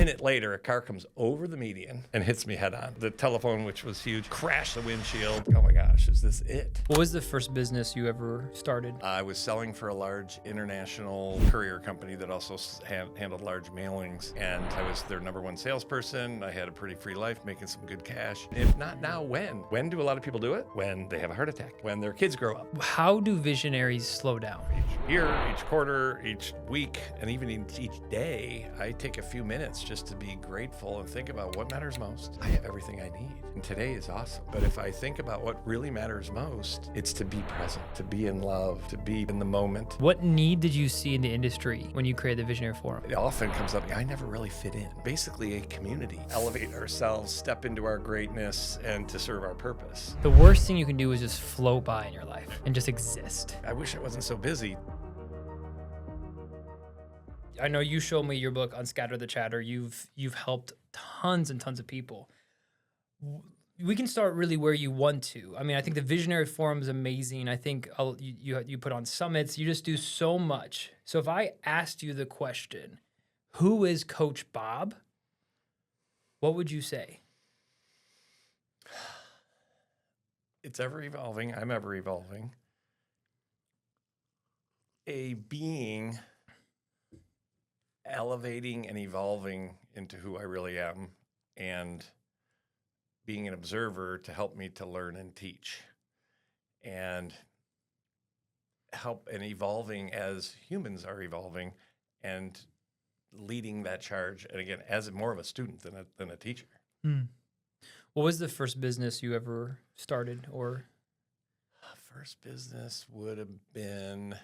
minute later, a car comes over the median and hits me head on. The telephone, which was huge, crashed the windshield. Oh my gosh, is this it? What was the first business you ever started? I was selling for a large international courier company that also handled large mailings, and I was their #1 salesperson. I had a pretty free life, making some good cash. If not now, when? When do a lot of people do it? When they have a heart attack, when their kids grow up. How do visionaries slow down? Each year, each quarter, each week, and even each day, I take a few minutes just to be grateful and think about what matters most. I have everything I need, and today is awesome. But if I think about what really matters most, it's to be present, to be in love, to be in the moment. What need did you see in the industry when you created the Visionary Forum? It often comes up, I never really fit in. Basically a community. Elevate ourselves, step into our greatness, and to serve our purpose. The worst thing you can do is just float by in your life and just exist. I wish I wasn't so busy. I know you showed me your book, Unscatter the Chatter. You've helped tons and tons of people. We can start really where you want to. I mean, I think the Visionary Forum is amazing. I think you put on summits. You just do so much. So if I asked you the question, who is Coach Bob? What would you say? It's ever evolving. I'm ever evolving. A being elevating and evolving into who I really am, and being an observer to help me to learn and teach, and help and evolving as humans are evolving, and leading that charge. And again, as more of a student than a teacher. What was the first business you ever started? Or first business would have been,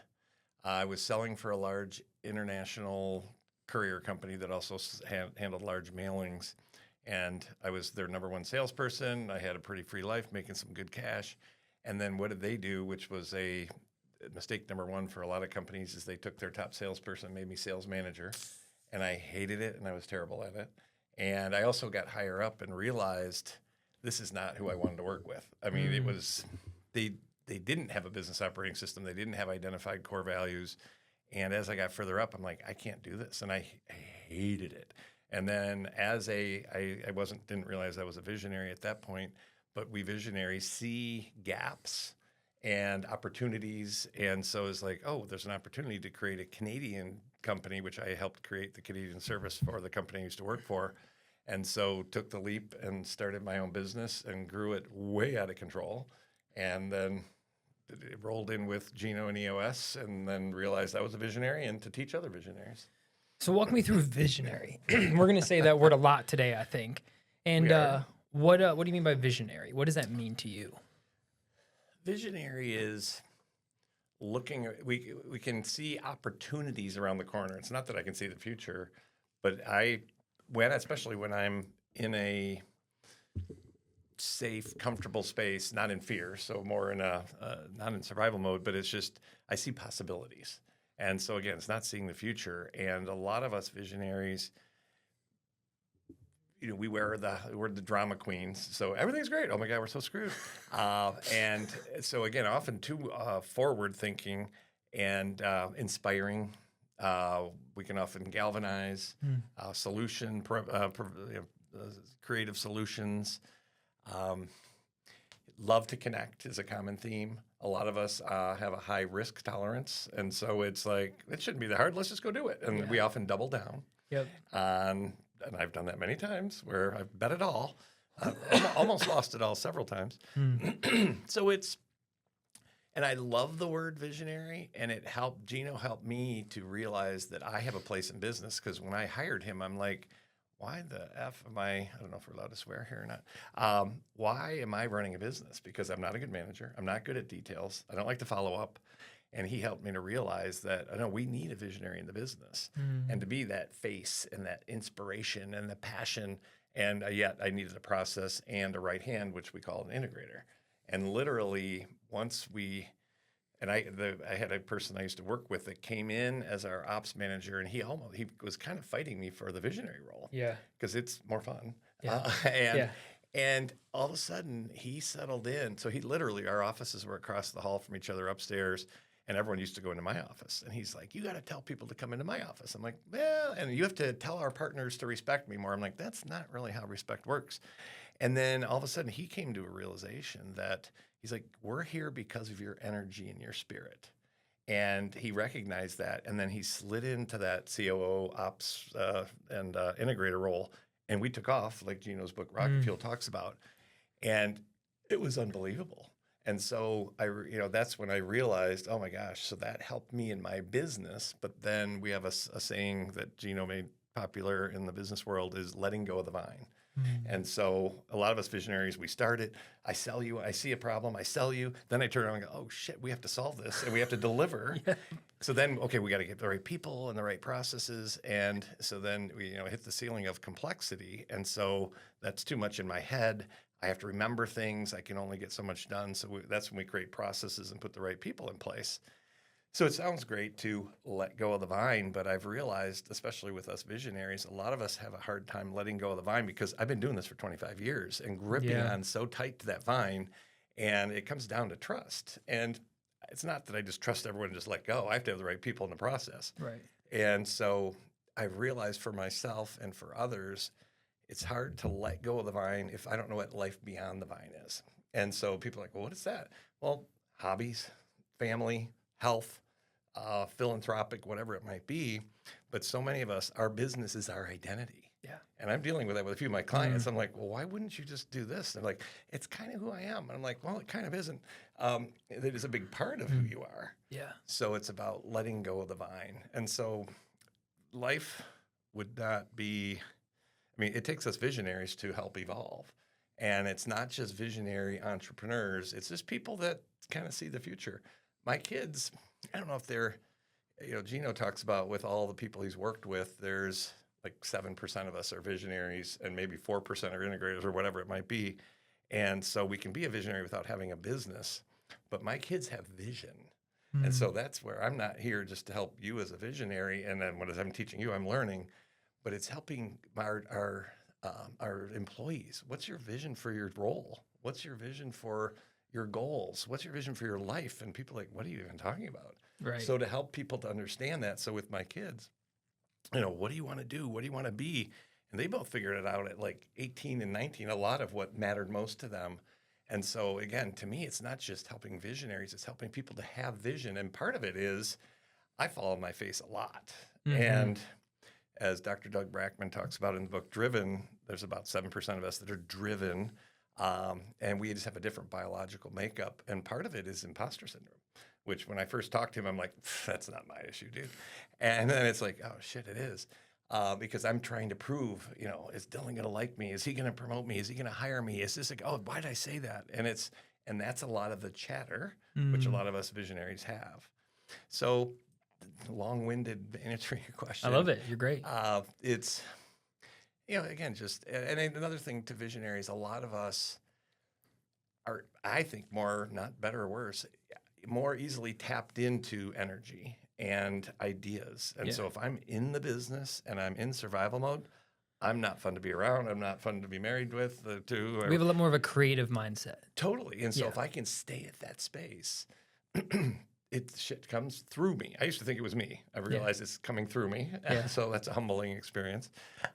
I was selling for a large international courier company that also handled large mailings, and I was their #1 salesperson. I had a pretty free life, making some good cash. And then what did they do, which was a mistake #1 for a lot of companies, is they took their top salesperson, made me sales manager, and I hated it and I was terrible at it. And I also got higher up and realized this is not who I wanted to work with. I mean, it was, they didn't have a business operating system. They didn't have identified core values. And as I got further up, I'm like, I can't do this. And I hated it. And then I didn't realize I was a visionary at that point, but we visionaries see gaps and opportunities. And so it's like, oh, there's an opportunity to create a Canadian company, which I helped create the Canadian service for the company I used to work for. And so took the leap and started my own business and grew it way out of control. And then it rolled in with Gino and EOS, and then realized I was a visionary and to teach other visionaries. So walk me through visionary. We're going to say that word a lot today, I think. And what do you mean by visionary? What does that mean to you? Visionary is looking, we can see opportunities around the corner. It's not that I can see the future, but especially when I'm in a safe, comfortable space, not in fear, so more in not in survival mode, but it's just, I see possibilities. And so again, it's not seeing the future. And a lot of us visionaries, we're the drama queens. So everything's great. Oh my God, we're so screwed. And so again, often too forward thinking and inspiring. We can often galvanize creative solutions. Love to connect is a common theme. A lot of us have a high risk tolerance, and so it's like, it shouldn't be that hard. Let's just go do it. And we often double down. Yep. And I've done that many times where I've bet it all. Almost lost it all several times. So and I love the word visionary, and Gino helped me to realize that I have a place in business, because when I hired him, I'm like, why the F am I don't know if we're allowed to swear here or not. Why am I running a business? Because I'm not a good manager. I'm not good at details. I don't like to follow up. And he helped me to realize that, we need a visionary in the business. And to be that face and that inspiration and the passion. And yet I needed a process and a right hand, which we call an integrator. And literally I had a person I used to work with that came in as our ops manager, and he was kind of fighting me for the visionary role. Yeah. Because it's more fun. Yeah. And all of a sudden he settled in. So our offices were across the hall from each other upstairs. And everyone used to go into my office. And he's like, you got to tell people to come into my office. I'm like, well, and you have to tell our partners to respect me more. I'm like, that's not really how respect works. And then all of a sudden he came to a realization that he's like, we're here because of your energy and your spirit. And he recognized that. And then he slid into that COO ops and integrator role. And we took off, like Gino's book, Rocket Fuel, talks about. And it was unbelievable. And so that's when I realized, oh my gosh, so that helped me in my business. But then we have a saying that Gino made popular in the business world is letting go of the vine. And so a lot of us visionaries, we start it. I sell you. I see a problem. I sell you. Then I turn around and go, oh shit, we have to solve this and we have to deliver. So then, okay, we got to get the right people and the right processes. And so then we hit the ceiling of complexity. And so that's too much in my head. I have to remember things. I can only get so much done. So that's when we create processes and put the right people in place. So it sounds great to let go of the vine, but I've realized, especially with us visionaries, a lot of us have a hard time letting go of the vine because I've been doing this for 25 years and gripping on so tight to that vine, and it comes down to trust. And it's not that I just trust everyone and just let go. I have to have the right people in the process. Right. And so I've realized for myself and for others, it's hard to let go of the vine if I don't know what life beyond the vine is. And so people are like, well, what is that? Well, hobbies, family, health, philanthropic, whatever it might be. But so many of us, our business is our identity. Yeah. And I'm dealing with that with a few of my clients. I'm like, well, why wouldn't you just do this? They're like, it's kind of who I am. And I'm like, well, it kind of isn't. It is a big part of who you are. Yeah. So it's about letting go of the vine. And so life would not be, it takes us visionaries to help evolve. And it's not just visionary entrepreneurs. It's just people that kind of see the future. My kids, I don't know if they're, Gino talks about with all the people he's worked with, there's like 7% of us are visionaries and maybe 4% are integrators or whatever it might be. And so we can be a visionary without having a business, but my kids have vision. And so that's where I'm not here just to help you as a visionary. And then as I'm teaching you, I'm learning, but it's helping our employees. What's your vision for your role? What's your vision for your goals? What's your vision for your life? And people are like, what are you even talking about? Right. So to help people to understand that. So with my kids, what do you want to do? What do you want to be? And they both figured it out at like 18 and 19, a lot of what mattered most to them. And so again, to me, it's not just helping visionaries, it's helping people to have vision. And part of it is I fall on my face a lot. And as Dr. Doug Brackman talks about in the book Driven, there's about 7% of us that are driven. And we just have a different biological makeup. And part of it is imposter syndrome, which when I first talked to him, I'm like, that's not my issue, dude. And then it's like, oh, shit, it is. Because I'm trying to prove, is Dylan going to like me? Is he going to promote me? Is he going to hire me? Is this why did I say that? And that's a lot of the chatter, which a lot of us visionaries have. So long-winded answering your question. I love it. You're great. It's, again, and another thing to visionaries, a lot of us are, I think, more, not better or worse, more easily tapped into energy and ideas. And so if I'm in the business and I'm in survival mode, I'm not fun to be around. I'm not fun to be married with. We have a lot more of a creative mindset. Totally. And so if I can stay at that space, shit comes through me. I used to think it was me. I realized it's coming through me. And so that's a humbling experience.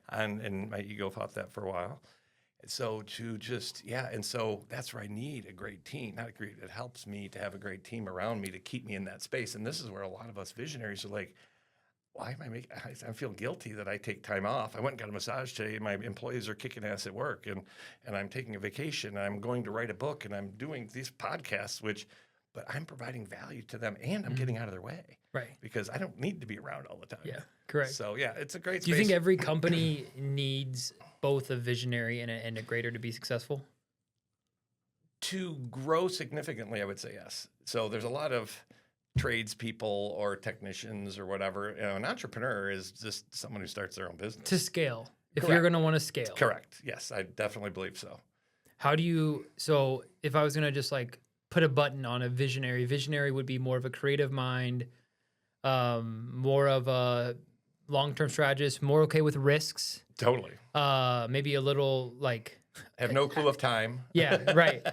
And my ego fought that for a while. So to just, and so that's where I need a great team. It helps me to have a great team around me to keep me in that space. And this is where a lot of us visionaries are like, why am I feel guilty that I take time off. I went and got a massage today. My employees are kicking ass at work and I'm taking a vacation. And I'm going to write a book and I'm doing these podcasts, but I'm providing value to them and I'm getting out of their way. Right. Because I don't need to be around all the time. Yeah, correct. So it's a great space. Do you think every company needs both a visionary and an integrator to be successful? To grow significantly, I would say yes. So there's a lot of tradespeople or technicians or whatever. An entrepreneur is just someone who starts their own business. To scale. If Correct. you're going to want to scale. Correct. Yes, I definitely believe so. So if I was going to just put a button on a visionary would be more of a creative mind, more of a long-term strategist, more okay with risks. Totally. Maybe a little have no clue of time. Yeah, right.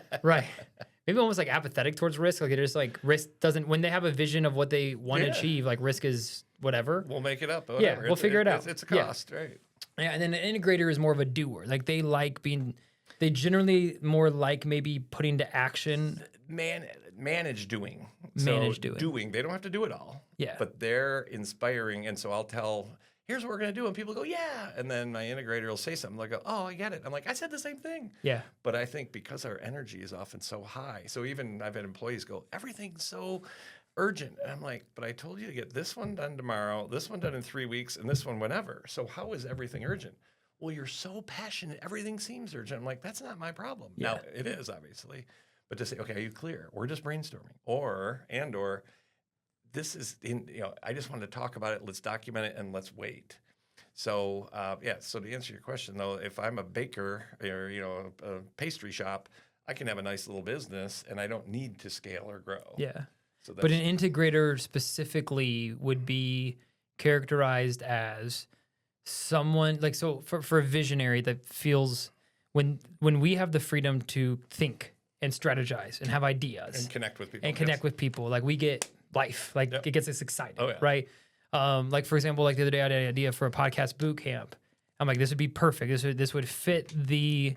maybe almost like apathetic towards risk. Like it is like risk doesn't, when they have a vision of what they want to achieve, like risk is whatever. We'll make it up. Yeah, we'll figure it out. It's a cost, right? Yeah, and then an integrator is more of a doer. Like they like being, they generally more like maybe putting to action. Manage doing. Doing. They don't have to do it all. Yeah. But they're inspiring. And so I'll tell, here's what we're going to do. And people go, yeah. And then my integrator will say something. They'll go, oh, I get it. I'm like, I said the same thing. Yeah. But I think because our energy is often so high. So even I've had employees go, everything's so urgent. And I'm like, but I told you to get this one done tomorrow, this one done in 3 weeks, and this one whenever. So how is everything urgent? Well, you're so passionate. Everything seems urgent. I'm like, that's not my problem. Yeah. Now, it is, obviously. But to say, okay, are you clear? We're just brainstorming. Or this is, I just wanted to talk about it. Let's document it and let's wait. So, so to answer your question, though, if I'm a baker or, a pastry shop, I can have a nice little business and I don't need to scale or grow. Yeah. So but an integrator specifically would be characterized as someone like, so for a visionary that feels when we have the freedom to think and strategize and have ideas and connect with people. Like we get life, like it gets us excited, Oh, yeah. right? Like for example, like the other day I had an idea for a podcast boot camp. I'm like, this would be perfect. This would fit the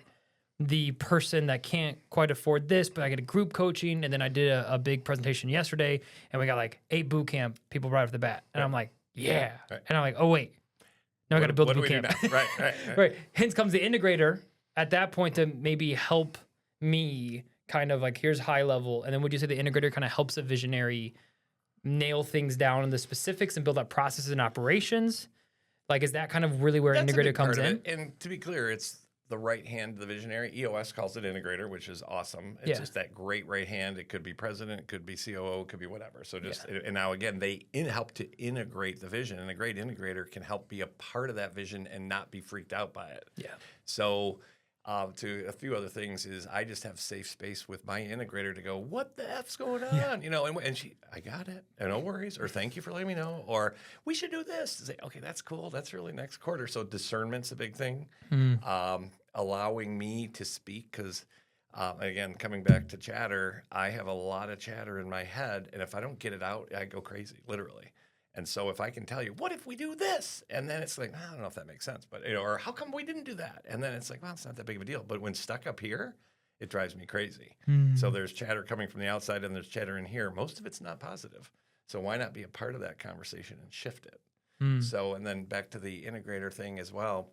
person that can't quite afford this, but I get a group coaching. And then I did a big presentation yesterday and we got like 8 boot camp people right off the bat. And I'm like, yeah. Right. And I'm like, oh wait, now I got to build a boot camp. Right. Right. Hence comes the integrator at that point to maybe help me kind of like, here's high level. And then would you say the integrator kind of helps a visionary nail things down in the specifics and build up processes and operations? Like, is that kind of really where an integrator comes in? And to be clear, it's the right hand of the visionary. EOS calls it integrator, which is awesome. It's just that great right hand. It could be president, it could be COO, it could be whatever. So and now again, they help to integrate the vision, and a great integrator can help be a part of that vision and not be freaked out by it. Yeah. So to a few other things is I just have safe space with my integrator to go, what the F's going on? And she, I got it. No worries. Or thank you for letting me know. Or we should do this. To say, okay, that's cool. That's really next quarter. So discernment's a big thing. Allowing me to speak because, again, coming back to chatter, I have a lot of chatter in my head. And if I don't get it out, I go crazy, literally. And so if I can tell you, what if we do this? And then it's like, I don't know if that makes sense, but or how come we didn't do that? And then it's like, well, it's not that big of a deal. But when stuck up here, it drives me crazy. So there's chatter coming from the outside and there's chatter in here. Most of it's not positive. So why not be a part of that conversation and shift it? So, and then back to the integrator thing as well.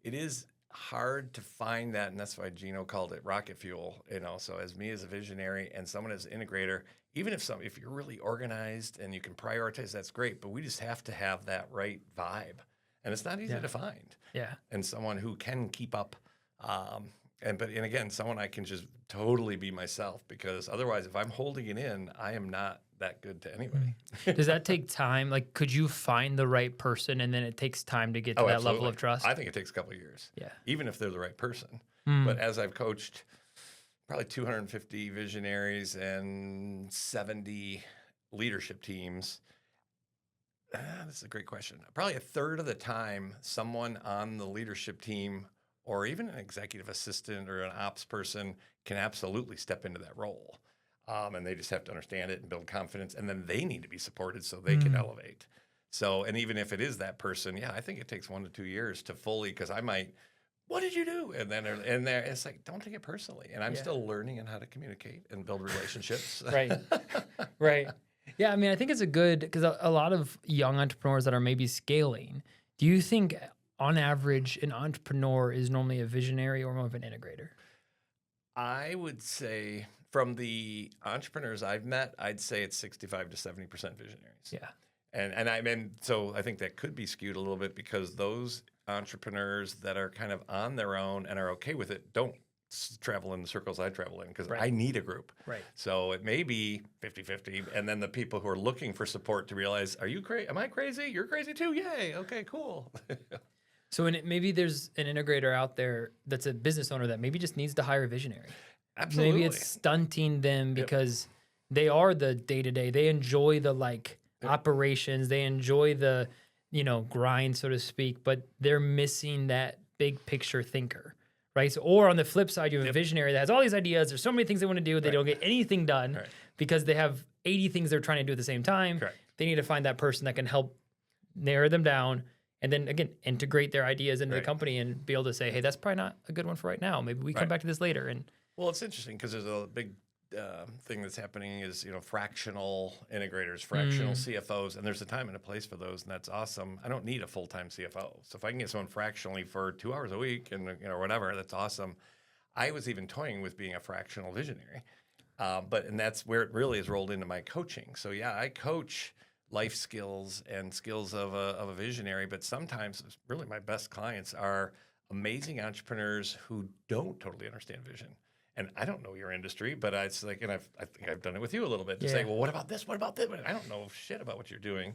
It is hard to find that, and that's why Gino called it rocket fuel. So as me as a visionary and someone as an integrator, even if you're really organized and you can prioritize, that's great. But we just have to have that right vibe, and it's not easy to find. Yeah, and someone who can keep up, and again, someone I can just totally be myself, because otherwise, if I'm holding it in, I am not that good to anybody. Does that take time? Like, could you find the right person and then it takes time to get to that absolutely. level of trust? I think it takes a couple of years. Yeah. Even if they're the right person. But as I've coached probably 250 visionaries and 70 leadership teams, this is a great question. Probably a third of the time, someone on the leadership team or even an executive assistant or an ops person can absolutely step into that role. And they just have to understand it and build confidence. And then they need to be supported so they can elevate. So, and even if it is that person, I think it takes 1 to 2 years to fully, because I might, what did you do? And then it's like, don't take it personally. And I'm still learning on how to communicate and build relationships. Right. Yeah, I mean, I think it's because a lot of young entrepreneurs that are maybe scaling, do you think on average an entrepreneur is normally a visionary or more of an integrator? I would say from the entrepreneurs I've met, I'd say it's 65 to 70% visionaries. Yeah. And so I think that could be skewed a little bit because those entrepreneurs that are kind of on their own and are okay with it don't travel in the circles I travel in because I need a group. Right. So it may be 50-50. And then the people who are looking for support to realize, are you crazy? Am I crazy? You're crazy too? Yay. Okay, cool. So maybe there's an integrator out there that's a business owner that maybe just needs to hire a visionary. Absolutely. Maybe it's stunting them because they are the day-to-day. They enjoy the operations. They enjoy the, grind, so to speak, but they're missing that big picture thinker, right? So, or on the flip side, you have a visionary that has all these ideas. There's so many things they want to do. They don't get anything done because they have 80 things they're trying to do at the same time. Correct. They need to find that person that can help narrow them down and then, again, integrate their ideas into the company and be able to say, hey, that's probably not a good one for right now. Maybe we come back to this later. And well, it's interesting because there's a big thing that's happening is, fractional integrators, fractional CFOs, and there's a time and a place for those, and that's awesome. I don't need a full-time CFO. So if I can get someone fractionally for 2 hours a week and, whatever, that's awesome. I was even toying with being a fractional visionary. And that's where it really is rolled into my coaching. So yeah, I coach life skills and skills of a visionary, but sometimes really my best clients are amazing entrepreneurs who don't totally understand vision. And I don't know your industry, but it's like, and I think I've done it with you a little bit to say, well, what about this? What about this? I don't know shit about what you're doing.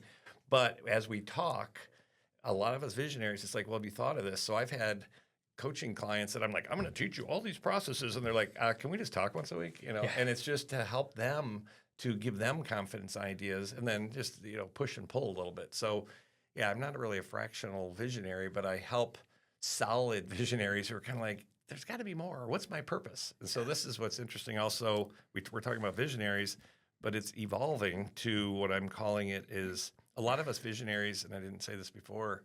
But as we talk, a lot of us visionaries, it's like, well, have you thought of this? So I've had coaching clients that I'm like, I'm going to teach you all these processes. And they're like, can we just talk once a week? And it's just to help them, to give them confidence ideas and then just, push and pull a little bit. So yeah, I'm not really a fractional visionary, but I help solid visionaries who are kind of like, there's got to be more. What's my purpose? And so this is what's interesting. Also, we're talking about visionaries, but it's evolving to what I'm calling it is a lot of us visionaries, and I didn't say this before,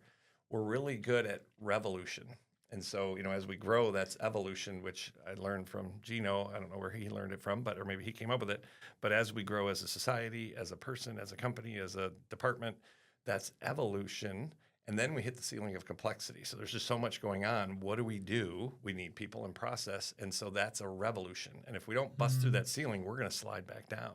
we're really good at revolution. And so, as we grow, that's evolution, which I learned from Gino. I don't know where he learned it from, or maybe he came up with it. But as we grow as a society, as a person, as a company, as a department, that's evolution. And then we hit the ceiling of complexity. So there's just so much going on. What do? We need people and process. And so that's a revolution. And if we don't bust through that ceiling, we're going to slide back down.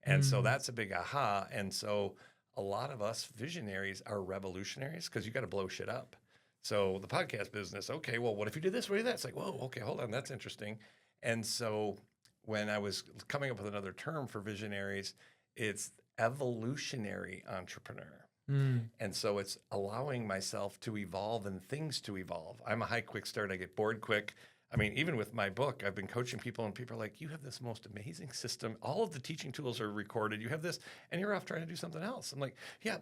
And so that's a big aha. And so a lot of us visionaries are revolutionaries because you got to blow shit up. So the podcast business, okay, well, what if you did this? What if that? It's like, whoa, okay, hold on, that's interesting. And so when I was coming up with another term for visionaries, it's evolutionary entrepreneur. And so it's allowing myself to evolve and things to evolve. I'm a high quick start. I get bored quick. I mean, even with my book, I've been coaching people and people are like, you have this most amazing system. All of the teaching tools are recorded. You have this and you're off trying to do something else. I'm like, yeah,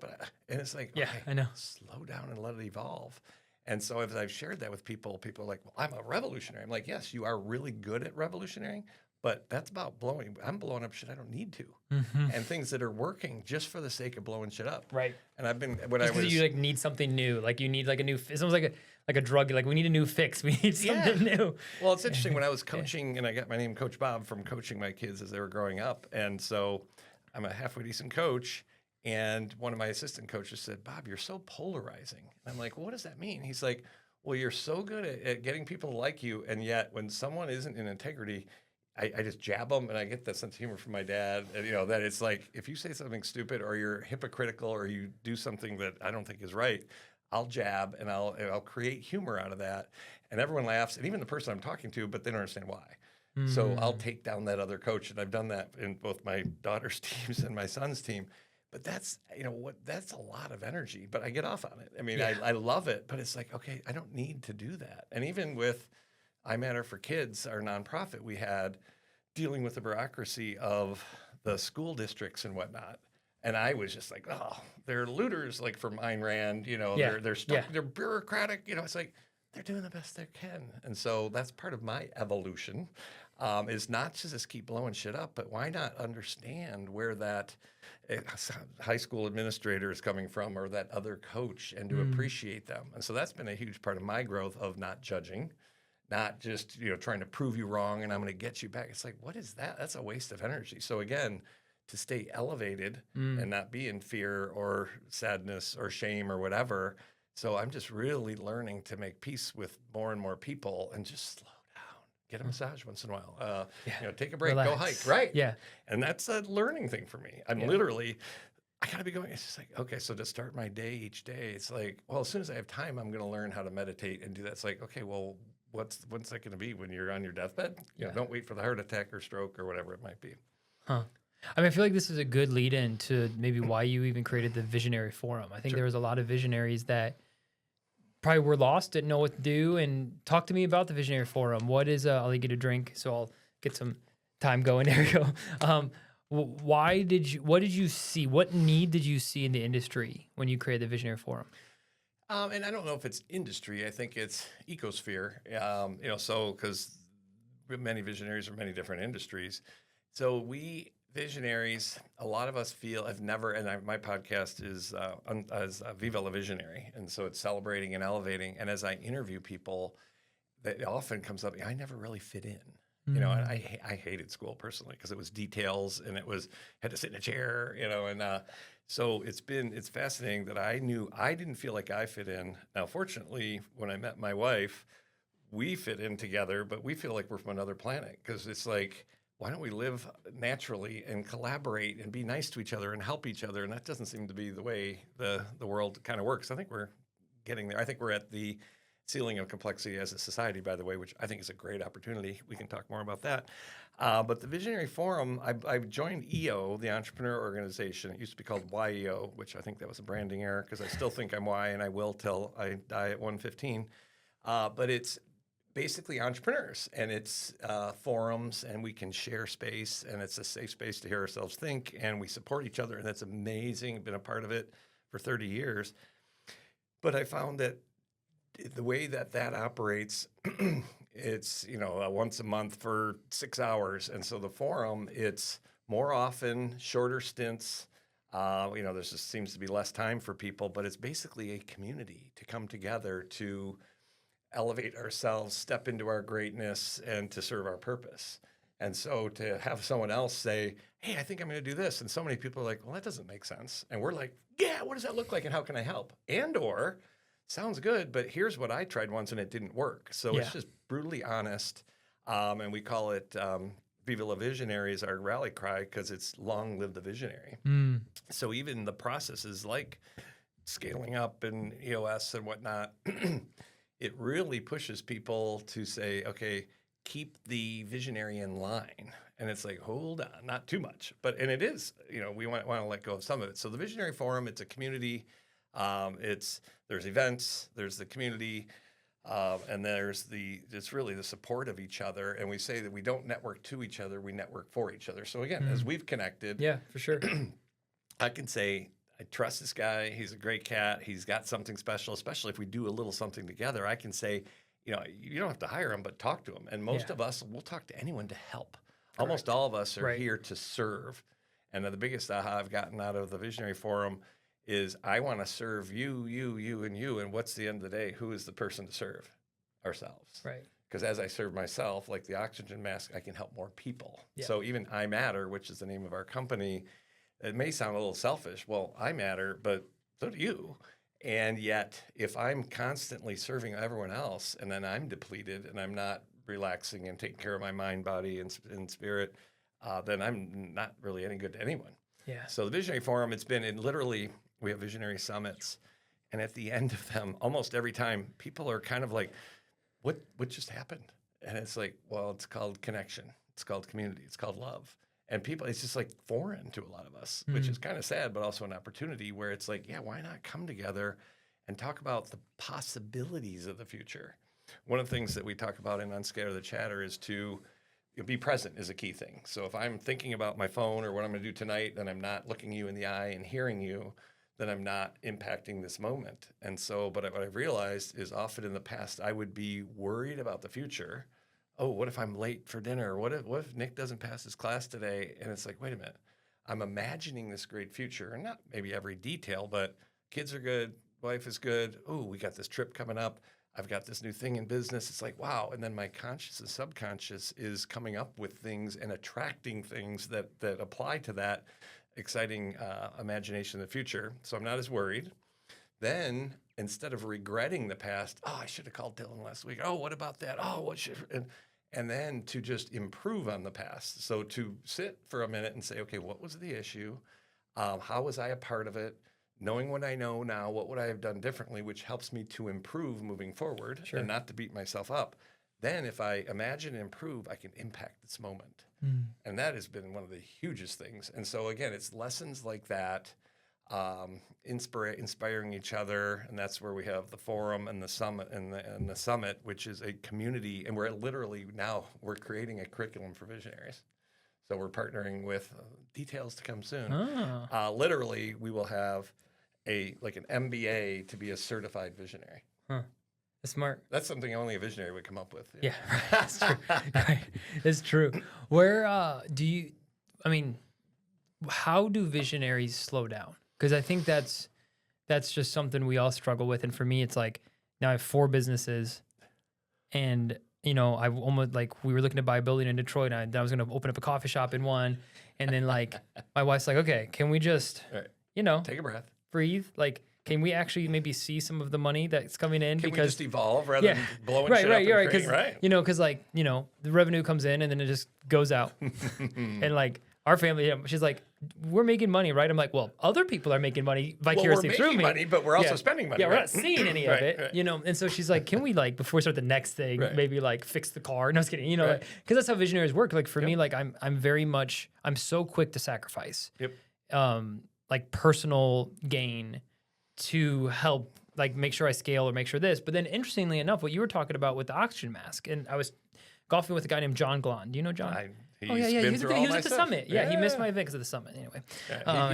and it's like, yeah, okay, I know. Slow down and let it evolve. And so as I've shared that with people are like, well, I'm a revolutionary. I'm like, yes, you are really good at revolutionary, but that's about I'm blowing up shit I don't need to. And things that are working just for the sake of blowing shit up. Right. And I've been, you need something new. Like you need like a new, it's almost like a drug. Like we need a new fix. We need something new. Well, it's interesting when I was coaching and I got my name Coach Bob from coaching my kids as they were growing up. And so I'm a halfway decent coach. And one of my assistant coaches said, Bob, you're so polarizing. And I'm like, well, what does that mean? He's like, well, you're so good at getting people to like you. And yet when someone isn't in integrity, I just jab them, and I get that sense of humor from my dad. And, that it's like, if you say something stupid or you're hypocritical or you do something that I don't think is right, I'll jab and I'll create humor out of that. And everyone laughs, and even the person I'm talking to, but they don't understand why. So I'll take down that other coach. And I've done that in both my daughter's teams and my son's team. But that's, that's a lot of energy, but I get off on it. I mean, I love it, but it's like, okay, I don't need to do that. And even with I Matter for Kids, our nonprofit, we had dealing with the bureaucracy of the school districts and whatnot. And I was just like, oh, they're looters, like from Ayn Rand, they're stuck, they're bureaucratic, it's like, they're doing the best they can. And so that's part of my evolution, is not just keep blowing shit up, but why not understand where that high school administrator is coming from or that other coach and to appreciate them. And so that's been a huge part of my growth of not judging, not just, trying to prove you wrong and I'm going to get you back. It's like, what is that? That's a waste of energy. So again, to stay elevated and not be in fear or sadness or shame or whatever. So I'm just really learning to make peace with more and more people and just slow down, get a massage once in a while, take a break, Relax. Go hike. Right. Yeah. And that's a learning thing for me. I'm literally, I got to be going. It's just like, okay, so to start my day each day, it's like, well, as soon as I have time, I'm going to learn how to meditate and do that. It's like, okay, well, what's that going to be when you're on your deathbed? Don't wait for the heart attack or stroke or whatever it might be. Huh. I mean, I feel like this is a good lead in to maybe why you even created the Visionary Forum. I think there was a lot of visionaries that probably were lost, didn't know what to do. And talk to me about the Visionary Forum. What is, I'll get a drink, so I'll get some time going. There we go. What did you see? What need did you see in the industry when you created the Visionary Forum? And I don't know if it's industry. I think it's ecosphere. So because many visionaries are many different industries. So we visionaries, a lot of us feel have never. And my podcast is Viva la Visionary, and so it's celebrating and elevating. And as I interview people, that often comes up. I never really fit in. And I hated school personally because it was details and it was had to sit in a chair, and so it's fascinating that I knew I didn't feel like I fit in. Now, fortunately, when I met my wife, we fit in together, but we feel like we're from another planet because it's like, why don't we live naturally and collaborate and be nice to each other and help each other? And that doesn't seem to be the way the world kind of works. I think we're getting there. I think we're at the ceiling of complexity as a society, by the way, which I think is a great opportunity. We can talk more about that. But the Visionary Forum, I joined EO, the entrepreneurial organization. It used to be called YEO, which I think that was a branding error because I still think I'm Y and I will till I die at 115. But it's basically entrepreneurs and it's forums and we can share space and it's a safe space to hear ourselves think and we support each other. And that's amazing. Been a part of it for 30 years. But I found that the way that operates, it's, once a month for 6 hours. And so the forum, it's more often shorter stints. There just seems to be less time for people, but it's basically a community to come together to elevate ourselves, step into our greatness, and to serve our purpose. And so to have someone else say, hey, I think I'm going to do this. And so many people are like, well, that doesn't make sense. And we're like, yeah, what does that look like? And how can I help? And or sounds good, but here's what I tried once and it didn't work. So it's just brutally honest. And we call it Viva la Visionaries, our rally cry, because it's long live the visionary. So even the processes like scaling up and EOS and whatnot, it really pushes people to say, okay, keep the visionary in line. And it's like, hold on, not too much. And it is, we want to let go of some of it. So the Visionary Forum, it's a community. There's events, there's the community, and it's really the support of each other. And we say that we don't network to each other, we network for each other. So again, as we've connected, yeah, for sure, I can say, I trust this guy. He's a great cat. He's got something special, especially if we do a little something together. I can say, you don't have to hire him, but talk to him. And most of us will talk to anyone to help. Correct. Almost all of us are here to serve. And the biggest aha I've gotten out of the Visionary Forum is I want to serve you, and you. And what's the end of the day? Who is the person to serve? Ourselves. Right. Because as I serve myself, like the oxygen mask, I can help more people. Yeah. So even I Matter, which is the name of our company, it may sound a little selfish. Well, I matter, but so do you. And yet, if I'm constantly serving everyone else and then I'm depleted and I'm not relaxing and taking care of my mind, body, and spirit, then I'm not really any good to anyone. Yeah. So the Visionary Forum, it's been literally, we have visionary summits. And at the end of them, almost every time, people are kind of like, what just happened? And it's like, well, it's called connection. It's called community. It's called love. And people, it's just like foreign to a lot of us, which is kind of sad, but also an opportunity where it's like, yeah, why not come together and talk about the possibilities of the future? One of the things that we talk about in Unscatter the Chatter is to be present is a key thing. So if I'm thinking about my phone or what I'm going to do tonight, then I'm not looking you in the eye and hearing you, then I'm not impacting this moment. And so, but what I've realized is often in the past, I would be worried about the future. Oh, what if I'm late for dinner? What if Nick doesn't pass his class today? And it's like, wait a minute, I'm imagining this great future, and not maybe every detail, but kids are good, wife is good. Oh, we got this trip coming up. I've got this new thing in business. It's like, wow. And then my conscious and subconscious is coming up with things and attracting things that apply to that exciting imagination of the future. So I'm not as worried. Then instead of regretting the past, oh, I should have called Dylan last week. Oh, what about that? Oh, what should, and then to just improve on the past. So to sit for a minute and say, okay, what was the issue? How was I a part of it? Knowing what I know now, what would I have done differently, which helps me to improve moving forward and not to beat myself up. Then if I imagine and improve, I can impact this moment. And that has been one of the hugest things. And so again, it's lessons like that, inspiring each other. And that's where we have the forum and the summit and the summit, which is a community. And we're literally now we're creating a curriculum for visionaries. So we're partnering with details to come soon. Literally, we will have like an MBA to be a certified visionary. Huh. That's smart. That's something only a visionary would come up with. Yeah, that's true. Right. It's true. Where how do visionaries slow down? Because I think that's just something we all struggle with. And for me, it's like, now I have 4 businesses, and I almost, like, we were looking to buy a building in Detroit, and I was going to open up a coffee shop in one, and then like my wife's like, okay, can we just take a breath, breathe? Like, can we actually maybe see some of the money that's coming in? Can because we just evolve rather than blowing shit up and creating, right? Because the revenue comes in and then it just goes out. And like our family, she's like, we're making money, right? I'm like, well, other people are making money vicariously through me. We're making money, but we're also spending money. Yeah, we're not seeing any of it, And so she's like, can we, like, before we start the next thing, maybe like fix the car? No, I was kidding. Because that's how visionaries work. Like for me, like I'm so quick to sacrifice, like personal gain to help, like, make sure I scale or make sure this. But then interestingly enough, what you were talking about with the oxygen mask, and I was golfing with a guy named John Glon. Do you know John? He was at the summit. Yeah, he missed my event because of the summit. Anyway,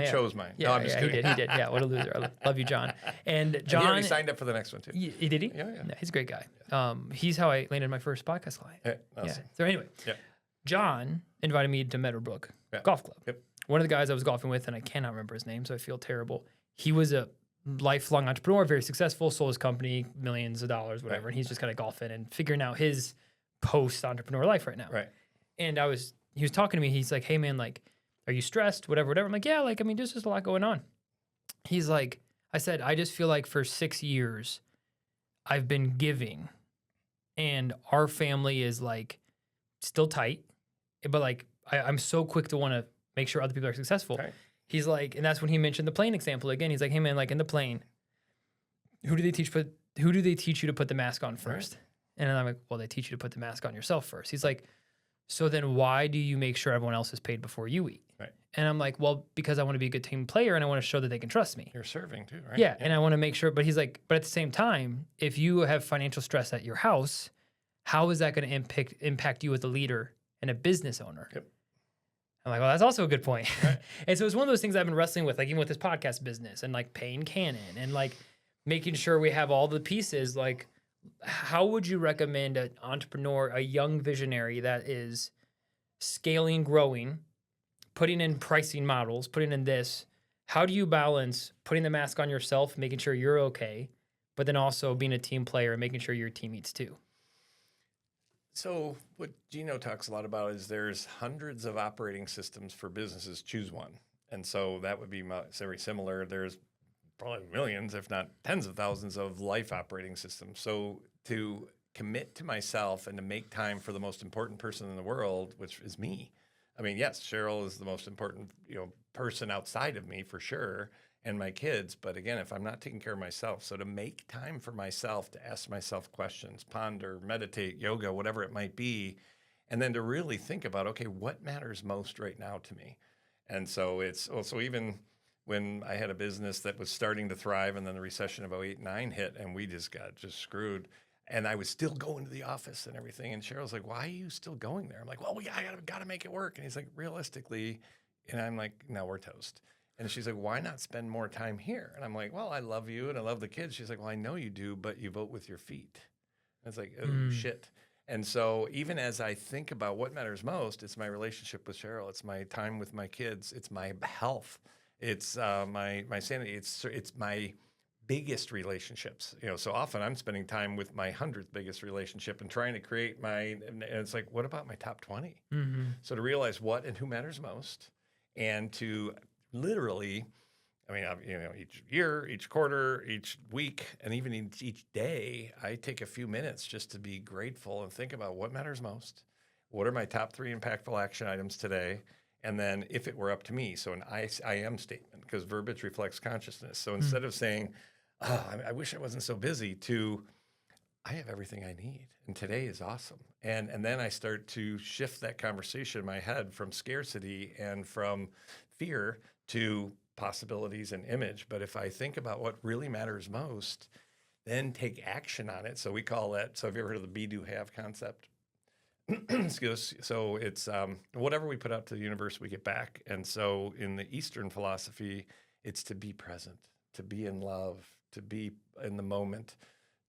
he chose mine. Yeah, no, I'm just kidding. He did. Yeah, what a loser. I love you, John. And John, he already signed up for the next one too. Did he? Yeah. No, he's a great guy. He's how I landed my first podcast client. Awesome. So anyway, John invited me to Meadowbrook Golf Club. Yep. One of the guys I was golfing with, and I cannot remember his name, so I feel terrible. He was a lifelong entrepreneur, very successful, sold his company, millions of dollars, whatever, and he's just kind of golfing and figuring out his post-entrepreneur life right now. Right. And he was talking to me. He's like, hey, man, like, are you stressed? Whatever. I'm like, yeah, like, I mean, there's just a lot going on. He's like, I said, I just feel like for 6 years, I've been giving, and our family is, like, still tight, but, like, I'm so quick to want to make sure other people are successful. Right. He's like, and that's when he mentioned the plane example again. He's like, hey, man, like, in the plane, who do they teach you to put the mask on first? Right. And I'm like, well, they teach you to put the mask on yourself first. He's like, so then why do you make sure everyone else is paid before you eat? Right. And I'm like, well, because I want to be a good team player and I want to show that they can trust me. You're serving too, right? Yeah, and I want to make sure. But he's like, but at the same time, if you have financial stress at your house, how is that going to impact you as a leader and a business owner? Yep. I'm like, well, that's also a good point. Right. And so it's one of those things I've been wrestling with, like even with this podcast business and like paying Canon and like making sure we have all the pieces. Like, how would you recommend an entrepreneur, a young visionary that is scaling, growing, putting in pricing models, putting in this? How do you balance putting the mask on yourself, making sure you're okay, but then also being a team player and making sure your team eats too? So what Gino talks a lot about is there's hundreds of operating systems for businesses. Choose one. And so that would be very similar. There's probably millions, if not tens of thousands of life operating systems. So to commit to myself and to make time for the most important person in the world, which is me. I mean, yes, Cheryl is the most important, person outside of me for sure, and my kids. But again, if I'm not taking care of myself, so to make time for myself, to ask myself questions, ponder, meditate, yoga, whatever it might be, and then to really think about, okay, what matters most right now to me? And so it's also even when I had a business that was starting to thrive and then the recession of 08, 09 hit and we just got screwed. And I was still going to the office and everything. And Cheryl's like, why are you still going there? I'm like, well, I gotta make it work. And he's like, realistically, and I'm like, no, we're toast. And she's like, why not spend more time here? And I'm like, well, I love you and I love the kids. She's like, well, I know you do, but you vote with your feet. And it's like, oh, shit. And so even as I think about what matters most, it's my relationship with Cheryl. It's my time with my kids. It's my health. It's my sanity. It's my biggest relationships. So often I'm spending time with my 100th biggest relationship and trying to create and it's like, what about my top 20? Mm-hmm. So to realize what and who matters most, and to literally, each year, each quarter, each week, and even each day, I take a few minutes just to be grateful and think about what matters most. What are my top 3 impactful action items today? And then if it were up to me, so an I am statement, because verbiage reflects consciousness. So instead of saying, I wish I wasn't so busy, to I have everything I need, and today is awesome. And then I start to shift that conversation in my head from scarcity and from fear to possibilities and image. But if I think about what really matters most, then take action on it. So we call that, so have you ever heard of the be, do, have concept? So it's whatever we put out to the universe, we get back. And so in the Eastern philosophy, it's to be present. to be in love, to be in the moment,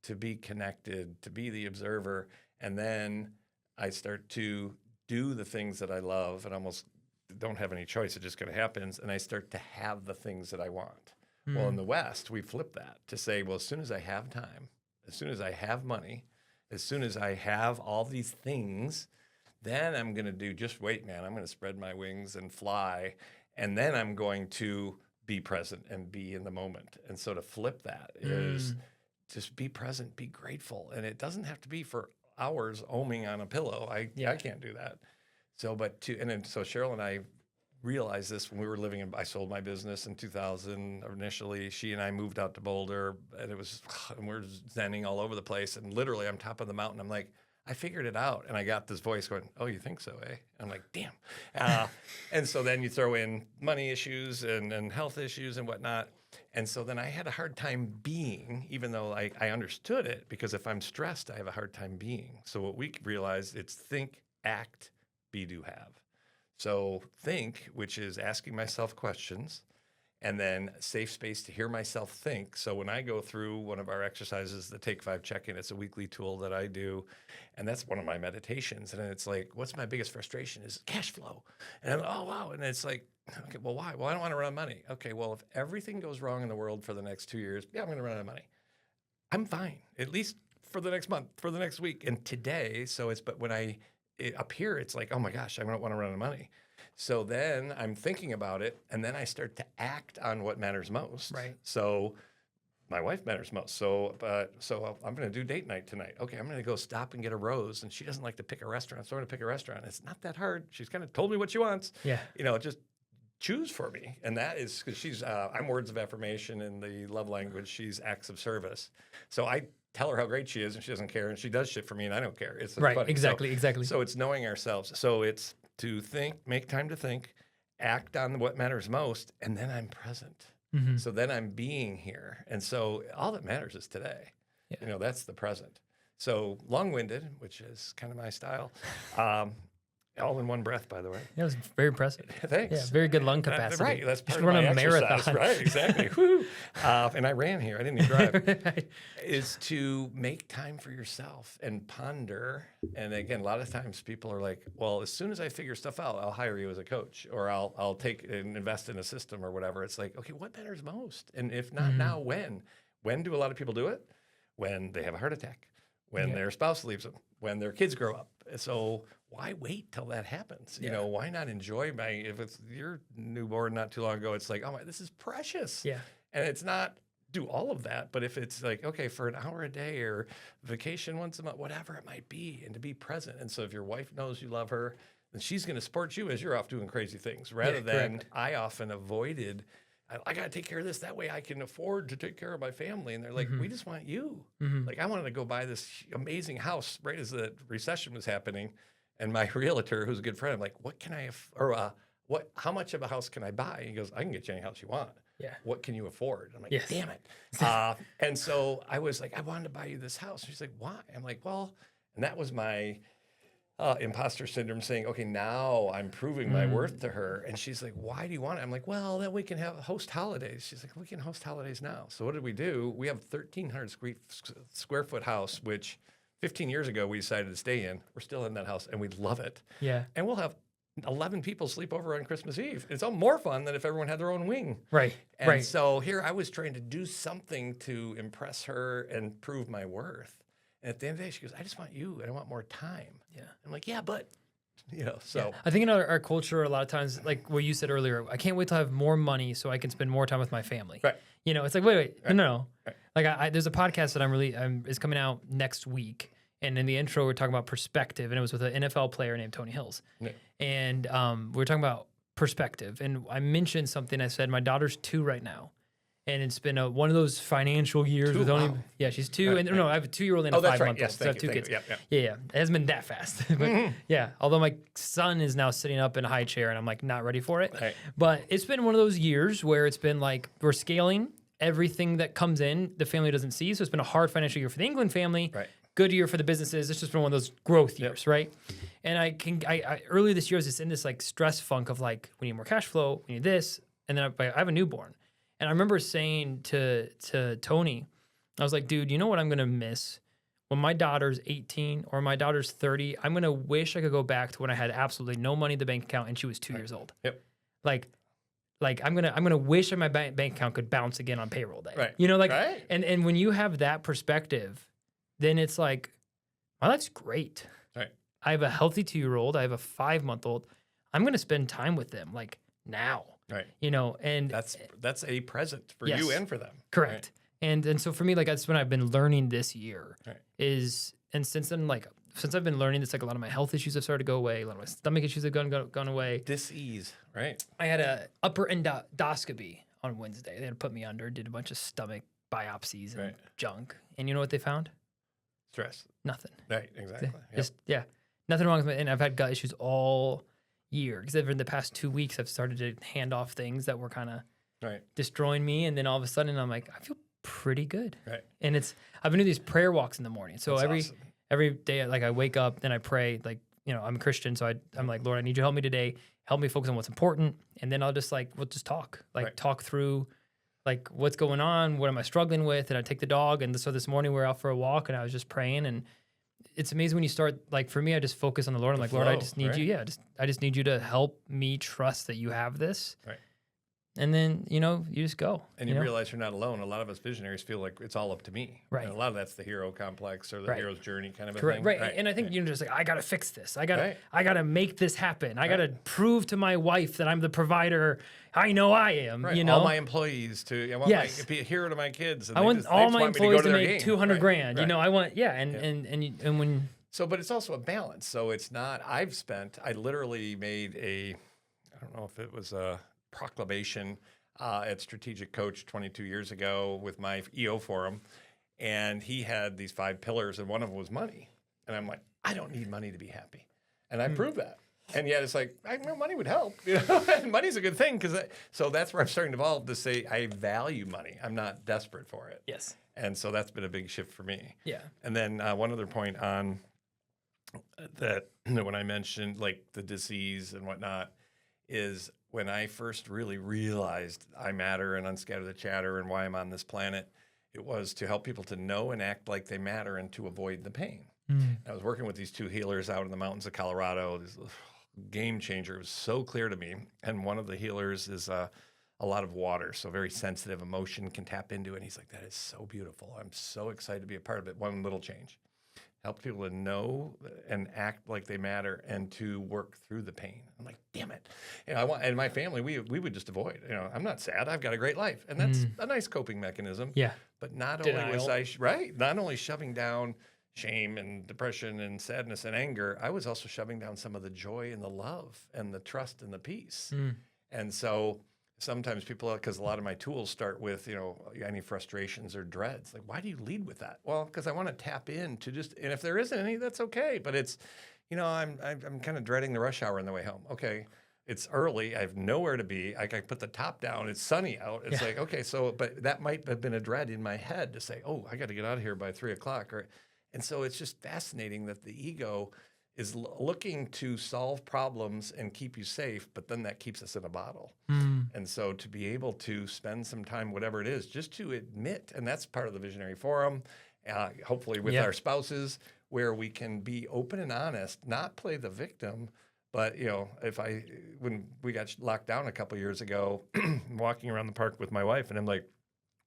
to be connected, to be the observer. And then I start to do the things that I love and almost don't have any choice. It just kind of happens. And I start to have the things that I want. Well, in the West, we flip that to say, well, as soon as I have time, as soon as I have money, as soon as I have all these things, then I'm going to do, just wait, man, I'm going to spread my wings and fly. And then I'm going to be present and be in the moment. And so to flip that is just be present, be grateful. And it doesn't have to be for hours oming on a pillow. I can't do that. So, so Cheryl and I realized this when we were living I sold my business in 2000 initially. She and I moved out to Boulder, and we're zenning all over the place. And literally, I'm top of the mountain. I'm like, I figured it out. And I got this voice going, oh, you think so, eh? I'm like, damn. And so then you throw in money issues and health issues and whatnot. And so then I had a hard time being, even though I understood it, because if I'm stressed, I have a hard time being. So what we realized, it's think, act, be, do, have. So think, which is asking myself questions, and then safe space to hear myself think. So when I go through one of our exercises, the Take 5 check-in, it's a weekly tool that I do, and that's one of my meditations. And it's like, what's my biggest frustration is cash flow. And I'm, oh, wow. And it's like, okay, well, why? Well, I don't want to run out of money. Okay, well, if everything goes wrong in the world for the next 2 years, I'm going to run out of money. I'm fine, at least for the next month, for the next week, and today. But when up here, it's like, oh my gosh, I don't want to run out of money. So then I'm thinking about it, and then I start to act on what matters most. Right. So my wife matters most. So I'm going to do date night tonight. Okay, I'm going to go stop and get a rose, and she doesn't like to pick a restaurant, so I'm going to pick a restaurant. It's not that hard. She's kind of told me what she wants. Yeah. Just choose for me. And that is because I'm words of affirmation in the love language. She's acts of service. So I tell her how great she is, and she doesn't care, and she does shit for me, and I don't care. It's right, funny. exactly. So it's knowing ourselves. So it's to think, make time to think, act on what matters most, and then I'm present. Mm-hmm. So then I'm being here. And so all that matters is today. Yeah. That's the present. So long-winded, which is kind of my style. All in one breath, by the way. That was very impressive. Thanks. Yeah, very good lung capacity. Right, that's part of my exercise. Marathon. Right, exactly. Woo. And I ran here. I didn't even drive. Right. Is to make time for yourself and ponder. And again, a lot of times people are like, well, as soon as I figure stuff out, I'll hire you as a coach, or I'll take and invest in a system or whatever. It's like, okay, what matters most? And if not now, when? When do a lot of people do it? When they have a heart attack, when their spouse leaves them, when their kids grow up. So why wait till that happens? Why not enjoy if it's your newborn not too long ago, it's like, oh my, this is precious. Yeah. And it's not do all of that, but if it's like, okay, for an hour a day or vacation once a month, whatever it might be, and to be present. And so if your wife knows you love her, then she's going to support you as you're off doing crazy things, rather than correct. I often avoided, I got to take care of this. That way I can afford to take care of my family. And they're like, we just want you. Like, I wanted to go buy this amazing house right as the recession was happening. And my realtor, who's a good friend, I'm like, what can how much of a house can I buy? He goes, I can get you any house you want. Yeah. What can you afford? I'm like, damn it. And so I was like, I wanted to buy you this house. She's like, why? I'm like, well, and that was my imposter syndrome saying, okay, now I'm proving my worth to her. And she's like, why do you want it? I'm like, well, then we can host holidays. She's like, we can host holidays now. So what did we do? We have a 1,300 square foot house, which 15 years ago we decided to stay in. We're still in that house, and we love it. Yeah. And we'll have 11 people sleep over on Christmas Eve. It's all more fun than if everyone had their own wing. Right. And so here I was trying to do something to impress her and prove my worth. And at the end of the day, she goes, I just want you, and I want more time. Yeah. I'm like, yeah, but, so. Yeah. I think in our culture, a lot of times, like what you said earlier, I can't wait to have more money so I can spend more time with my family. Right. It's like, wait, right. no. Right. Like there's a podcast that is coming out next week. And in the intro, we're talking about perspective, and it was with an NFL player named Tony Hills. Yeah. And we're talking about perspective. And I mentioned something. I said, my daughter's 2 right now. And it's been one of those financial years. 2, wow. She's 2. Right, no, I have a 2-year-old and a 5-month-old. Yes, so I have 2 kids. Yeah. It hasn't been that fast. But yeah, although my son is now sitting up in a high chair, and I'm like not ready for it. Right. But it's been one of those years where it's been like we're scaling everything that comes in, the family doesn't see. So it's been a hard financial year for the England family. Right. Good year for the businesses. It's just been one of those growth years, right? And I earlier this year I was just in this like stress funk of like, we need more cash flow, we need this. And then I have a newborn. And I remember saying to Tony, I was like, dude, you know what I'm going to miss? When my daughter's 18 or my daughter's 30, I'm going to wish I could go back to when I had absolutely no money in the bank account and she was 2 years old. Yep. Like I'm gonna wish my bank account could bounce again on payroll day. Right. You know, like, Right. and when you have that perspective, then it's like, my life's great. Right. I have a healthy 2-year-old. I have a 5-month-old. I'm gonna spend time with them like now. Right. You know, and That's a present for Yes. you and for them. correct. Right. And so for me, like that's when I've been learning this year Right. and since then, like since I've been learning this, like a lot of my health issues have started to go away. A lot of my stomach issues have gone away. Dis-ease. Right. I had a upper endoscopy on Wednesday. They had to put me under, did a bunch of stomach biopsies and Right. junk. And you know what they found? Stress. Nothing. Right. Exactly. Yep. Just nothing wrong with me. And I've had gut issues all year because in the past 2 weeks I've started to hand off things that were kind of Right. destroying me, and then all of a sudden I'm like, I feel pretty good. Right. And I've been doing these prayer walks in the morning. So That's every awesome. every day, like I wake up and I pray, like, you know, I'm a Christian. So I'm like, Lord, I need you to help me today. Help me focus on what's important. And then I'll just we'll just talk, Right. talk through like what's going on. What am I struggling with? And I take the dog. And so this morning we were out for a walk and I was just praying. And it's amazing when you start, like for me, I just focus on the Lord. I'm like, Lord, I flow, just need right? you. Yeah. I just need you to help me trust that you have this. Right. And then, you know, you just go. And you know? realize you're not alone. A lot of us visionaries feel like it's all up to me. Right. And a lot of that's the hero complex or the Right. hero's journey kind of a Correct. thing. Right. And I think you're just like, I gotta fix this. I Right. gotta make this happen. I gotta prove to my wife that I'm the provider I know I am. Right. You know, all my employees to I want Yes. to be a hero to my kids. And I they want just, all they my want me to go employees to their make game. 200 Right. grand. You Right. know, I want and when So, but it's also a balance. So it's not, I literally made I don't know if it was a proclamation at Strategic Coach 22 years ago with my EO forum. And he had these 5 pillars and one of them was money. And I'm like, I don't need money to be happy. And I proved that. And yet it's like, I know money would help. You know, and money's a good thing so that's where I'm starting to evolve to say I value money. I'm not desperate for it. yes, And so that's been a big shift for me. yeah, And then one other point on that when I mentioned like the disease and whatnot is when I first really realized I matter and Unscatter the Chatter and why I'm on this planet, it was to help people to know and act like they matter and to avoid the pain. I was working with these 2 healers out in the mountains of Colorado. This game changer. It was so clear to me. And one of the healers is a lot of water, so very sensitive emotion can tap into it. And he's like, that is so beautiful. I'm so excited to be a part of it. One little change. Help people to know and act like they matter and to work through the pain. I'm like, damn it. You know, and my family, we would just avoid. You know, I'm not sad. I've got a great life. And that's a nice coping mechanism. yeah, But not only was Denial. not only shoving down shame and depression and sadness and anger, I was also shoving down some of the joy and the love and the trust and the peace. And so sometimes people, because a lot of my tools start with, you know, any frustrations or dreads. Like, why do you lead with that? Well, because I want to tap into and if there isn't any, that's okay. But it's, you know, I'm kind of dreading the rush hour on the way home. Okay, it's early. I have nowhere to be. I put the top down. It's sunny out. It's like, okay, so, but that might have been a dread in my head to say, oh, I got to get out of here by 3:00 and so it's just fascinating that the ego is looking to solve problems and keep you safe, but then that keeps us in a bottle. And so to be able to spend some time, whatever it is, just to admit, and that's part of the Visionary Forum, hopefully with our spouses, where we can be open and honest, not play the victim, but, you know, when we got locked down a couple years ago, walking around the park with my wife, and I'm like,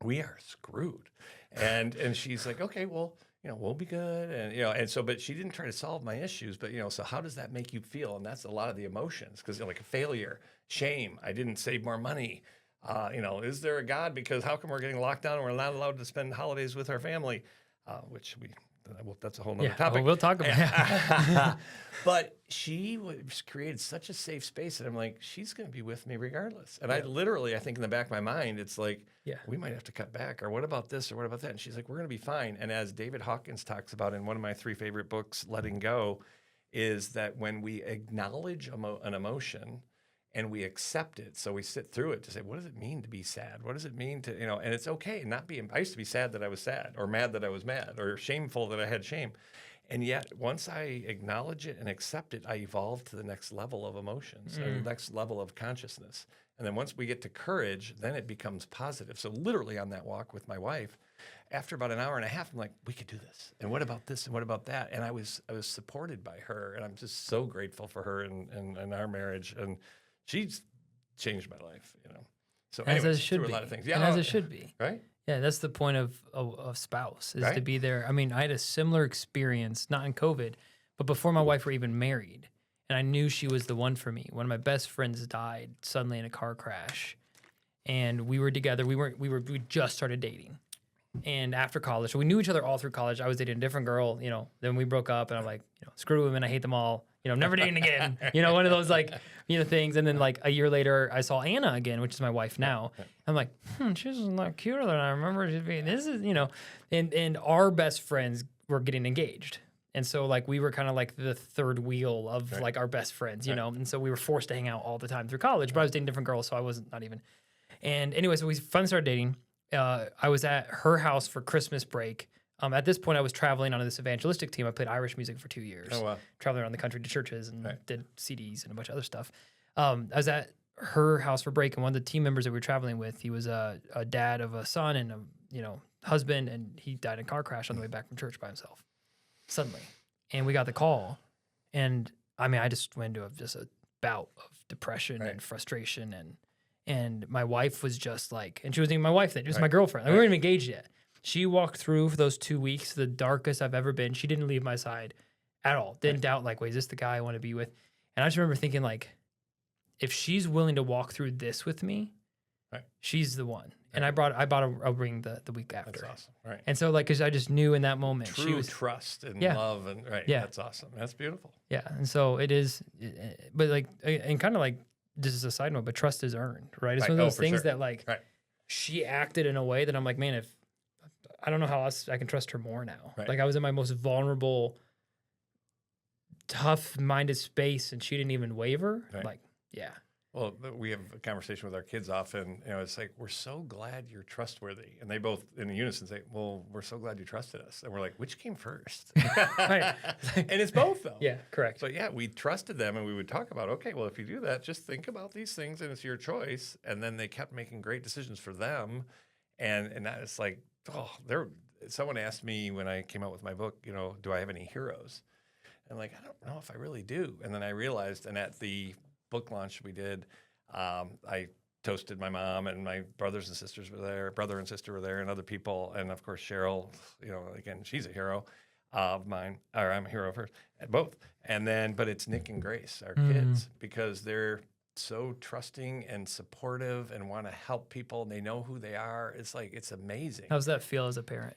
we are screwed. And she's like, okay, well, you know, we'll be good. And, you know, and so, but she didn't try to solve my issues, but, you know, so how does that make you feel? And that's a lot of the emotions, because like a failure, shame, I didn't save more money. You know, is there a God? Because how come we're getting locked down and we're not allowed to spend holidays with our family? Which that's a whole nother topic. well, we'll talk about it. But she created such a safe space that I'm like, she's going to be with me regardless. And I think in the back of my mind, it's like, we might have to cut back, or what about this, or what about that? And she's like, we're going to be fine. And as David Hawkins talks about in one of my 3 favorite books, Letting Go, is that when we acknowledge an emotion and we accept it, so we sit through it to say, what does it mean to be sad? What does it mean to, you know, and it's okay not be, I used to be sad that I was sad, or mad that I was mad, or shameful that I had shame. And yet, once I acknowledge it and accept it, I evolve to the next level of emotions and the next level of consciousness. And then once we get to courage, then it becomes positive. So literally on that walk with my wife, after about an hour and a half, I'm like, we could do this. And what about this? And what about that? And I was supported by her. And I'm just so grateful for her and our marriage. And she's changed my life, you know. So As anyways, it should through be. a lot of things. Yeah, And as it should be. right? Yeah, that's the point of spouse, is to Right. be there. I mean, I had a similar experience, not in COVID, but before my wife were even married. And I knew she was the one for me. One of my best friends died suddenly in a car crash. And we were together. We just started dating. And after college, so we knew each other all through college. I was dating a different girl, you know, then we broke up and I'm like, you know, screw women, I hate them all. You know, I'm never dating again. You know, one of those like, you know, things. And then like a year later, I saw Anna again, which is my wife now. I'm like, she's a lot cuter than I remember she being. This is, you know, and our best friends were getting engaged. And so like we were kind of like the third wheel of like our best friends, you know. And so we were forced to hang out all the time through college, but I was dating different girls, so I wasn't not even. And anyway, so we finally started dating. I was at her house for Christmas break. At this point, I was traveling on this evangelistic team. I played Irish music for 2 years. Oh, wow. Traveling around the country to churches and did CDs and a bunch of other stuff. I was at her house for break, and one of the team members that we were traveling with, he was a dad of a son and a husband, and he died in a car crash on the way back from church by himself suddenly. And we got the call, and I mean, I just went into just a bout of depression and frustration, and my wife was just like, and she wasn't even my wife then, she was my girlfriend. Like, we weren't even engaged yet. She walked through for those 2 weeks, the darkest I've ever been. She didn't leave my side at all. Didn't doubt, like, wait, is this the guy I want to be with? And I just remember thinking, like, if she's willing to walk through this with me, she's the one. And I bought a ring the week after. That's awesome. Right. And so, like, because I just knew in that moment. True she was trust and love. And that's awesome. That's beautiful. Yeah. And so it is, but like, and kind of like, this is a side note, but trust is earned, right? It's one of those things that like, she acted in a way that I'm like, man, if I don't know how else I can trust her more now. Like I was in my most vulnerable, tough-minded space, and she didn't even waver. Like, yeah. Well, we have a conversation with our kids often. You know, it's like, we're so glad you're trustworthy, and they both in unison say, "Well, we're so glad you trusted us." And we're like, "Which came first?" And it's both, though. Yeah, correct. So yeah, we trusted them, and we would talk about, okay, well, if you do that, just think about these things, and it's your choice. And then they kept making great decisions for them, and that is like, oh, someone asked me when I came out with my book, you know, do I have any heroes? And like, I don't know if I really do. And then I realized, and at the book launch we did, I toasted my mom, and my brothers and sisters were there, brother and sister were there, and other people. And of course, Cheryl, you know, again, she's a hero of mine, or I'm a hero of hers, both. And then, but it's Nick and Grace, our kids, because they're so trusting and supportive and want to help people, and they know who they are. It's like, it's amazing. How's that feel as a parent?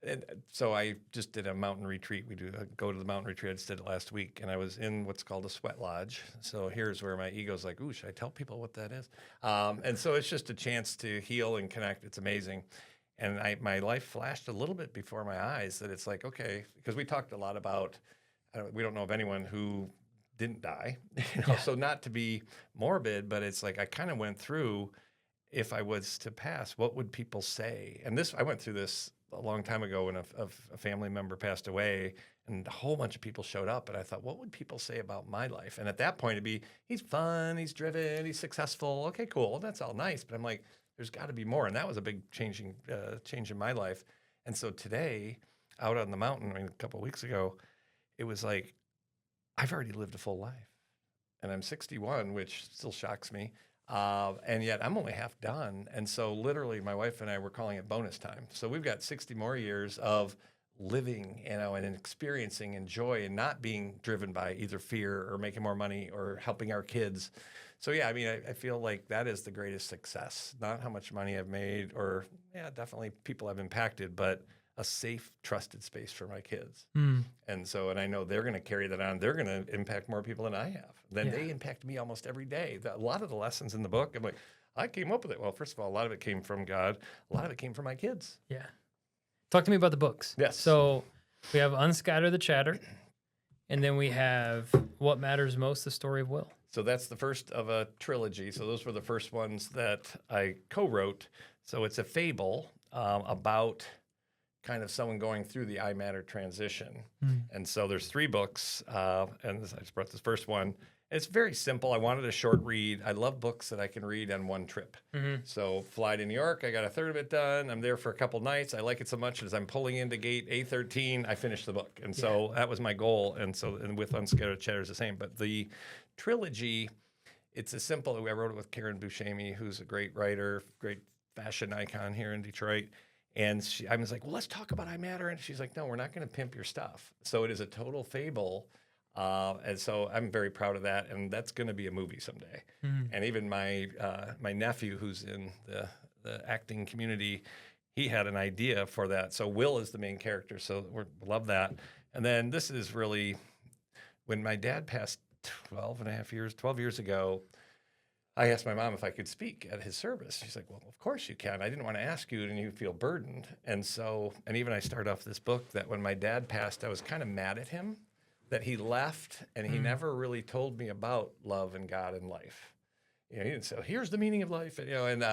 And so I just did a mountain retreat. We go to the mountain retreat. I just did it last week, and I was in what's called a sweat lodge. So here's where my ego's like, ooh, should I tell people what that is? And so it's just a chance to heal and connect. It's amazing. And my life flashed a little bit before my eyes that it's like, okay, because we talked a lot about, we don't know of anyone who didn't die. You know? So not to be morbid, but it's like I kind of went through, if I was to pass, what would people say? And I went through this a long time ago when a family member passed away, and a whole bunch of people showed up, and I thought, what would people say about my life? And at that point, it'd be, he's fun, he's driven, he's successful. Okay, cool, that's all nice. But I'm like, there's got to be more. And that was a big change in my life. And so today, out on the mountain, I mean, a couple of weeks ago, it was like, I've already lived a full life. And I'm 61, which still shocks me. And yet I'm only half done. And so literally my wife and I were calling it bonus time. So we've got 60 more years of living, you know, and experiencing and joy, and not being driven by either fear or making more money or helping our kids. So yeah, I mean, I feel like that is the greatest success, not how much money I've made, or definitely people I've impacted, but a safe, trusted space for my kids. And so, and I know they're going to carry that on. They're going to impact more people than I have. Then they impact me almost every day. A lot of the lessons in the book, I'm like, I came up with it. Well, first of all, a lot of it came from God. A lot of it came from my kids. Yeah. Talk to me about the books. Yes. So we have Unscatter the Chatter, and then we have What Matters Most, the Story of Will. So that's the first of a trilogy. So those were the first ones that I co-wrote. So it's a fable about kind of someone going through the I Matter transition. And so there's 3 books, and I just brought this first one. It's very simple. I wanted a short read. I love books that I can read on one trip. So fly to New York. I got a third of it done. I'm there for a couple nights. I like it so much as I'm pulling into gate A13, I finish the book. And so that was my goal. And so, and with Unscatter the Chatter is the same. But the trilogy, it's a simple. I wrote it with Karen Buscemi, who's a great writer, great fashion icon here in Detroit. And I was like, well, let's talk about I Matter. And she's like, no, we're not going to pimp your stuff. So it is a total fable. And so I'm very proud of that. And that's going to be a movie someday. And even my my nephew, who's in the acting community, he had an idea for that. So Will is the main character. So we love that. And then this is really, when my dad passed 12 years ago, I asked my mom if I could speak at his service. She's like, well, of course you can. I didn't want to ask you and you feel burdened. And so, and even I start off this book that when my dad passed, I was kind of mad at him that he left and he never really told me about love and God and life. You know, he didn't say, here's the meaning of life. And, you know, and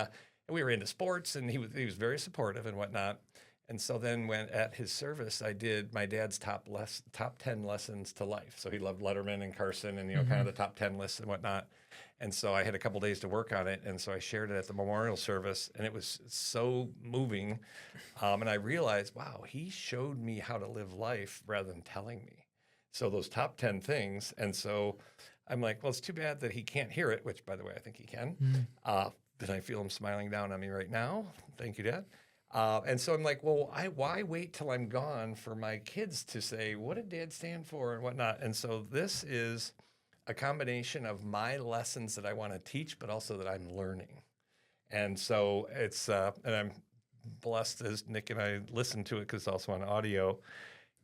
we were into sports and he was very supportive and whatnot. And so then when at his service, I did my dad's top 10 lessons to life. So he loved Letterman and Carson and, you know, kind of the top 10 lists and whatnot. And so I had a couple days to work on it. And so I shared it at the memorial service and it was so moving. And I realized, wow, he showed me how to live life rather than telling me. So those top 10 things. And so I'm like, well, it's too bad that he can't hear it, which by the way, I think he can. Did I feel him smiling down on me right now? Thank you, Dad. And so I'm like, well, why wait till I'm gone for my kids to say, what did Dad stand for and whatnot? And so this is a combination of my lessons that I want to teach, but also that I'm learning. And so it's, and I'm blessed as Nick and I listened to it because it's also on audio.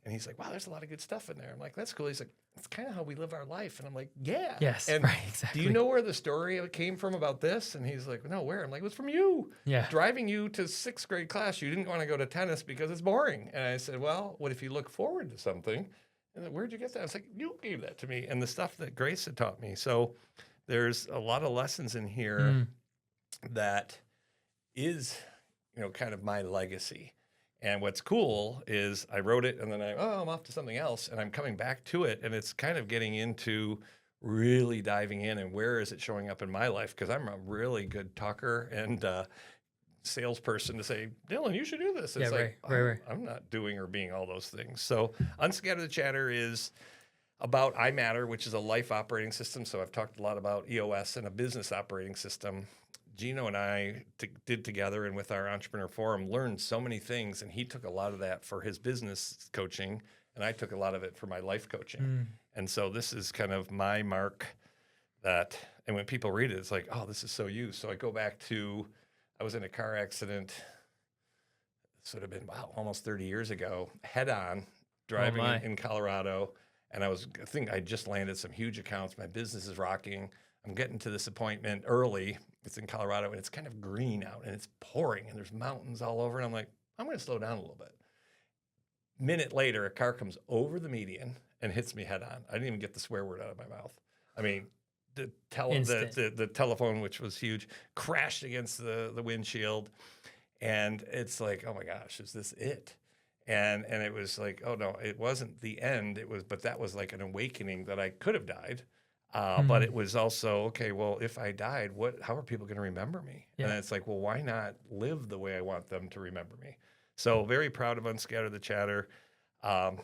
And he's like, wow, there's a lot of good stuff in there. I'm like, that's cool. He's like, it's kind of how we live our life. And I'm like, yeah. Yes, and right, exactly. Do you know where the story came from about this? And he's like, no, where? I'm like, it was from you. Yeah. Driving you to 6th grade class, you didn't want to go to tennis because it's boring. And I said, well, what if you look forward to something? And then, where'd you get that? I was like, you gave that to me. And the stuff that Grace had taught me. So there's a lot of lessons in here that is, you know, kind of my legacy. And what's cool is I wrote it and then I'm off to something else and I'm coming back to it. And it's kind of getting into really diving in and where is it showing up in my life? Because I'm a really good talker and salesperson to say, Dylan, you should do this. It's right. I'm not doing or being all those things. So Unscatter the Chatter is about I Matter, which is a life operating system. So I've talked a lot about EOS and a business operating system. Gino and I did together and with our Entrepreneur Forum learned so many things. And he took a lot of that for his business coaching. And I took a lot of it for my life coaching. And so this is kind of my mark that, and when people read it, it's like, oh, this is so you. So I go back to, I was in a car accident. This would have been, almost 30 years ago, head on, driving in Colorado. And I think I just landed some huge accounts. My business is rocking. I'm getting to this appointment early. It's in Colorado and it's kind of green out and it's pouring and there's mountains all over. And I'm like, I'm going to slow down a little bit. Minute later, a car comes over the median and hits me head on. I didn't even get the swear word out of my mouth. I mean, the telephone, which was huge, crashed against the windshield. And it's like, oh my gosh, is this it? And it was like, oh no, it wasn't the end. But that was like an awakening that I could have died. But it was also, okay, well, if I died, how are people going to remember me? Yeah. And it's like, well, why not live the way I want them to remember me? So very proud of Unscatter the Chatter. And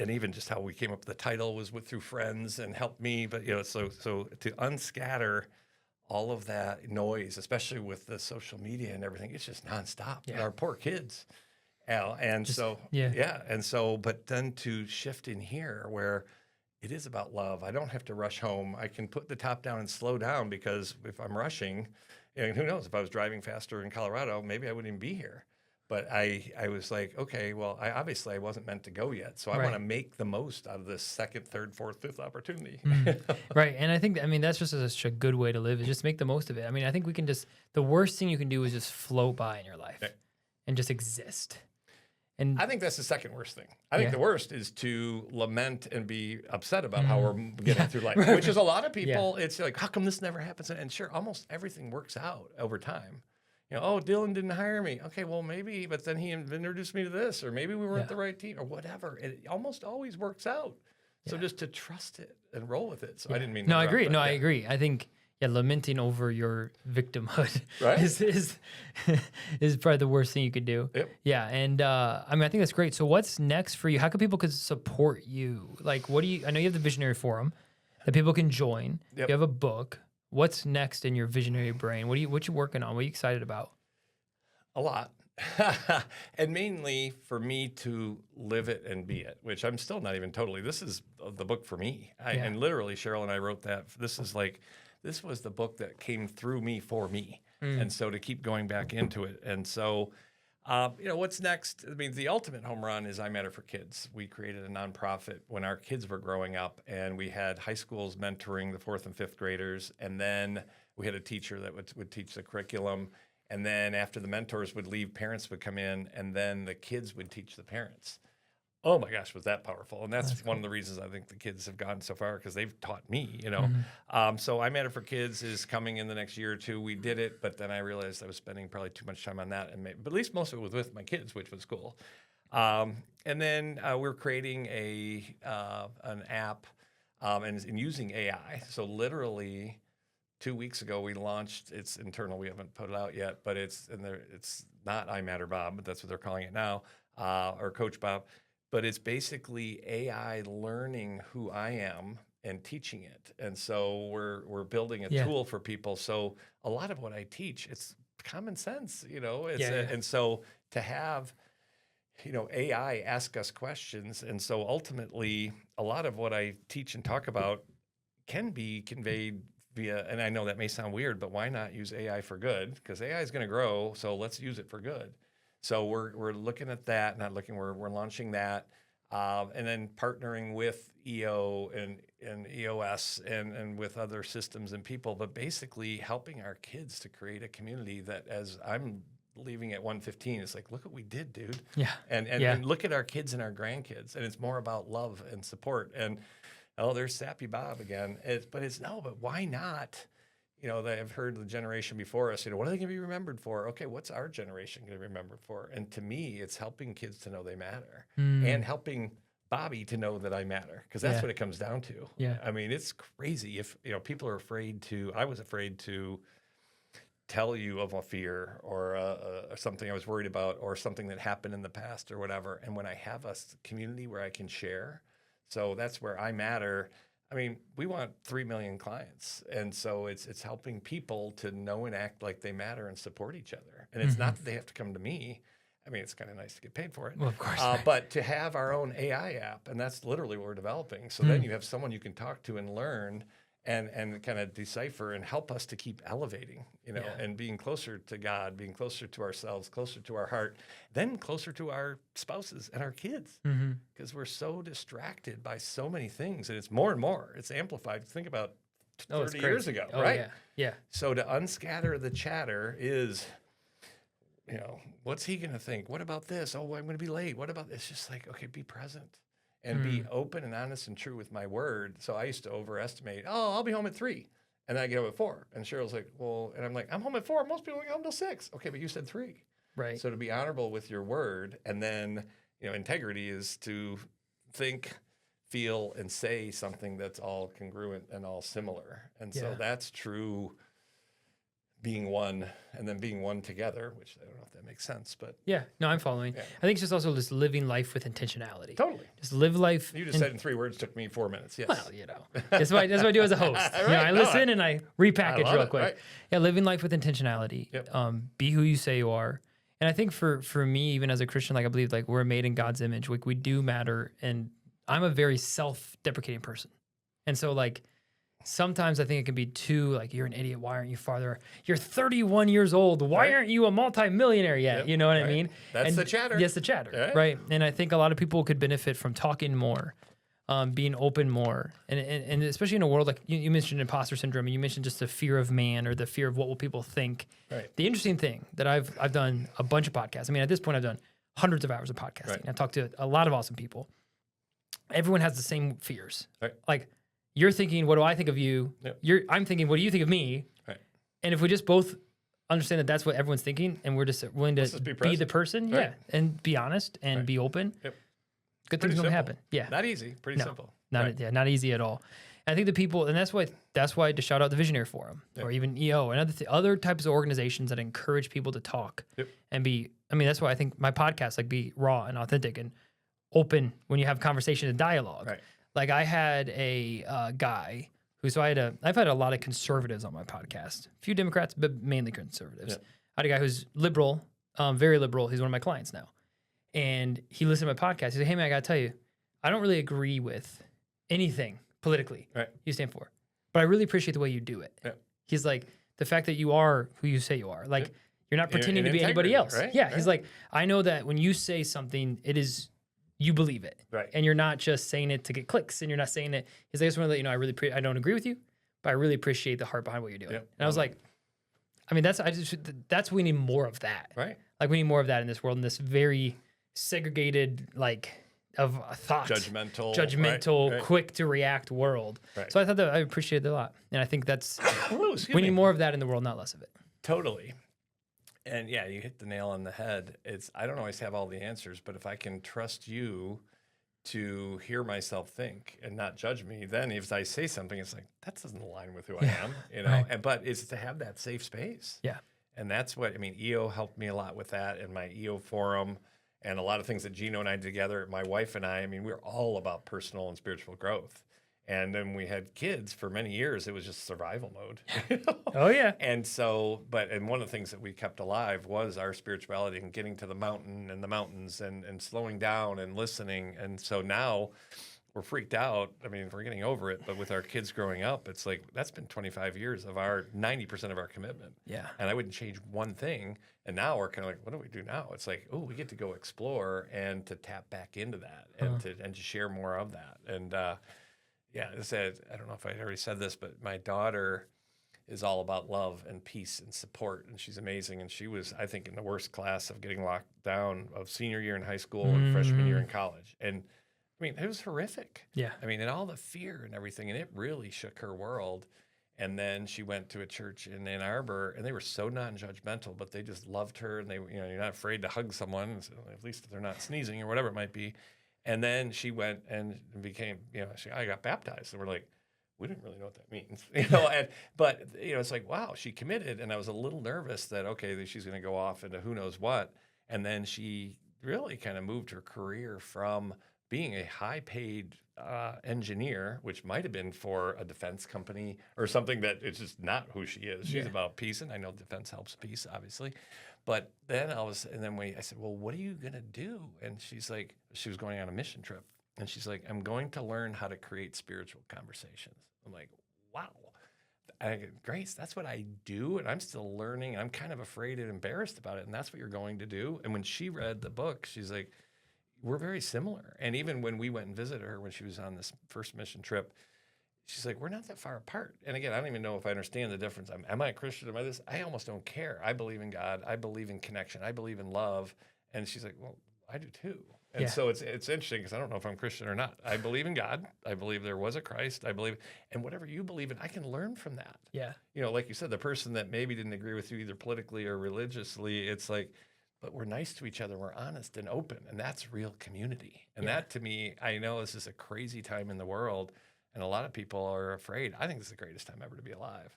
even just how we came up with the title was through friends and helped me. But, you know, so to unscatter all of that noise, especially with the social media and everything, it's just nonstop. Yeah. And our poor kids. But then to shift in here where it is about love. I don't have to rush home. I can put the top down and slow down because if I'm rushing, and who knows, if I was driving faster in Colorado, maybe I wouldn't even be here. But I was like, okay, well, I wasn't meant to go yet. So I want to make the most out of this second, third, fourth, fifth opportunity. Right. And I think, that's just such a good way to live is just make the most of it. I mean, I think the worst thing you can do is just float by in your life and just exist. And I think that's the second worst thing. I think the worst is to lament and be upset about how we're getting through life, which is a lot of people. It's like, how come this never happens? And sure, almost everything works out over time. You know, oh, Dylan didn't hire me. Okay, well, maybe, but then he introduced me to this, or maybe we weren't the right team, or whatever. It almost always works out. So just to trust it and roll with it. So I didn't mean. No, I interrupt, agree. but No, I agree. I think lamenting over your victimhood Right. is probably the worst thing you could do. Yep. Yeah, and I mean, I think that's great. So what's next for you? How can people could support you? Like, what do you? I know you have the Visionary Forum that people can join. Yep. You have a book. What's next in your visionary brain? What you working on? What are you excited about? A lot. And mainly for me to live it and be it, which I'm still not even totally. This is the book for me. And literally, Cheryl and I wrote that. This was the book that came through me for me. And so to keep going back into it. And so, what's next? I mean, the ultimate home run is I Matter for Kids. We created a nonprofit when our kids were growing up, and we had high schools mentoring the 4th and 5th graders. And then we had a teacher that would teach the curriculum. And then after the mentors would leave, parents would come in, and then the kids would teach the parents. Oh my gosh, was that powerful? And that's one of the reasons I think the kids have gone so far, because they've taught me, So I Matter for Kids is coming in the next year or two. We did it, but then I realized I was spending probably too much time on that, but at least most of it was with my kids, which was cool. And then we're creating an app and using AI. So literally 2 weeks ago, we launched. It's internal. We haven't put it out yet, but it's not I Matter Bob, but that's what they're calling it now, or Coach Bob. But it's basically AI learning who I am and teaching it. And so we're building a tool for people. So a lot of what I teach, it's common sense, And so to have, AI ask us questions, and so ultimately, a lot of what I teach and talk about can be conveyed via, and I know that may sound weird, but why not use AI for good? Because AI is going to grow, so let's use it for good. So we're looking at that, we're launching that, and then partnering with EO and EOS and with other systems and people, but basically helping our kids to create a community that, as I'm leaving at 1:15, it's like, look what we did, dude. Yeah. And look at our kids and our grandkids, and it's more about love and support. And there's Sappy Bob again. But why not? I've heard the generation before us, what are they going to be remembered for? Okay, what's our generation going to be remembered for? And to me, it's helping kids to know they matter and helping Bobby to know that I matter, because that's what it comes down to. Yeah. I mean, it's crazy if, people are afraid I was afraid to tell you of a fear or something I was worried about or something that happened in the past or whatever. And when I have a community where I can share, so that's where I matter. I mean, we want 3 million clients. And so it's helping people to know and act like they matter and support each other. And it's not that they have to come to me. I mean, it's kind of nice to get paid for it. Well, of course. But to have our own AI app, and that's literally what we're developing. So then you have someone you can talk to and learn and kind of decipher and help us to keep elevating, and being closer to God, being closer to ourselves, closer to our heart, then closer to our spouses and our kids, because we're so distracted by so many things, and it's more and more. It's amplified. Think about 30 years ago, right? Yeah. So to unscatter the chatter is, what's he going to think? What about this? Oh, I'm going to be late. What about this? It's just like, okay, be present. And be open and honest and true with my word. So I used to overestimate, I'll be home at 3. And then I get home at 4. And Cheryl's like, well, and I'm like, I'm home at 4. Most people don't get home till 6. Okay, but you said 3. Right. So to be honorable with your word, and then, integrity is to think, feel, and say something that's all congruent and all similar. And so that's true being one, and then being one together, which I don't know if that makes sense, but yeah, no, I'm following. Yeah. I think it's just also just living life with intentionality. Totally. Just live life. You just said in 3 words, took me 4 minutes. Yes. Well, that's what I do as a host. I listen and I repackage real quick. Right. Yeah, living life with intentionality. Yep. Be who you say you are. And I think for me, even as a Christian, I believe we're made in God's image. We do matter, and I'm a very self-deprecating person, and so sometimes I think it can be too you're an idiot. Why aren't you farther? You're 31 years old. Why aren't you a multimillionaire yet? Yep. You know what I mean? That's the chatter. Yes, the chatter. Right. And I think a lot of people could benefit from talking more, being open more, and especially in a world like you mentioned imposter syndrome, and you mentioned just the fear of man or the fear of what will people think. Right. The interesting thing that I've done a bunch of podcasts. I mean, at this point, I've done hundreds of hours of podcasting. Right. I've talked to a lot of awesome people. Everyone has the same fears. Right. You're thinking, what do I think of you? Yep. I'm thinking, what do you think of me? Right. And if we just both understand that that's what everyone's thinking, and we're just willing to Let's just be be the present. person, Right. and be honest and be open, Good things don't happen. Yeah. Not easy. Pretty simple. Not easy at all. And I think the people, and that's why to shout out the Visionary Forum or even EO and other types of organizations that encourage people to talk and be. I mean, that's why I think my podcast be raw and authentic and open when you have conversation and dialogue. Right. Like I had a guy who, I've had a lot of conservatives on my podcast, a few Democrats, but mainly conservatives. I had a guy who's liberal, very liberal. He's one of my clients now. And he listened to my podcast. He said, hey man, I got to tell you, I don't really agree with anything politically you stand for, but I really appreciate the way you do it. He's like, the fact that you are who you say you are, like you're not pretending to be anybody else. He's like, I know that when you say something, it is, you believe it. And you're not just saying it to get clicks and you're not saying it. He's like, I just want to let you know, I don't agree with you, but I really appreciate the heart behind what you're doing. And I was like, I mean, we need more of that. Like we need more of that in this world, in this very segregated, like, of thought, judgmental, quick to react world. So I thought that I appreciated it a lot, and I think that's we need more of that in the world, not less of it. Totally. And yeah, you hit the nail on the head. I don't always have all the answers, but if I can trust you to hear myself think and not judge me, then if I say something, it's like that doesn't align with who I am, you know. But it's to have that safe space. And that's what I mean. EO helped me a lot with that, and my EO forum. And a lot of things that Gino and I did together, my wife and I mean, we're all about personal and spiritual growth. And then we had kids for many years. It was just survival mode. You know? Oh, yeah. And so, and one of the things that we kept alive was our spirituality and getting to the mountain and the mountains and slowing down and listening. And so now we're freaked out. I mean, we're getting over it. But with our kids growing up, it's like that's been 25 years of our 90% of our commitment. And I wouldn't change one thing. And now we're kind of like, what do we do now? It's like, oh, we get to go explore and to tap back into that and to share more of that. And I don't know if I already said this, but my daughter is all about love and peace and support, and she's amazing. And she was, I think, in the worst class of getting locked down of senior year in high school and freshman year in college. And I mean, it was horrific. I mean, and all the fear and everything, and it really shook her world. And then she went to a church in Ann Arbor, and they were so non-judgmental, but they just loved her. And you're not afraid to hug someone, at least if they're not sneezing or whatever it might be. And then she went and became, I got baptized. And we're like, we didn't really know what that means, but it's like, wow, she committed. And I was a little nervous that, okay, she's going to go off into who knows what. And then she really kind of moved her career from being a high-paid engineer, which might have been for a defense company or something that it's just not who she is. She's about peace, and I know defense helps peace, obviously. But then I said, well, what are you going to do? And she's like, she was going on a mission trip. And she's like, I'm going to learn how to create spiritual conversations. I'm like, wow. I go, Grace, that's what I do. And I'm still learning. I'm kind of afraid and embarrassed about it. And that's what you're going to do. And when she read the book, she's like, we're very similar. And even when we went and visited her when she was on this first mission trip, she's like, we're not that far apart. And again, I don't even know if I understand the difference. Am I a Christian? Am I this? I almost don't care. I believe in God. I believe in connection. I believe in love. And she's like, well, I do too. And so it's interesting because I don't know if I'm Christian or not. I believe in God. I believe there was a Christ. I believe, and whatever you believe in, I can learn from that. Like you said, the person that maybe didn't agree with you either politically or religiously, it's like, but we're nice to each other. We're honest and open. And that's real community. And that to me, I know this is a crazy time in the world. And a lot of people are afraid. I think this is the greatest time ever to be alive.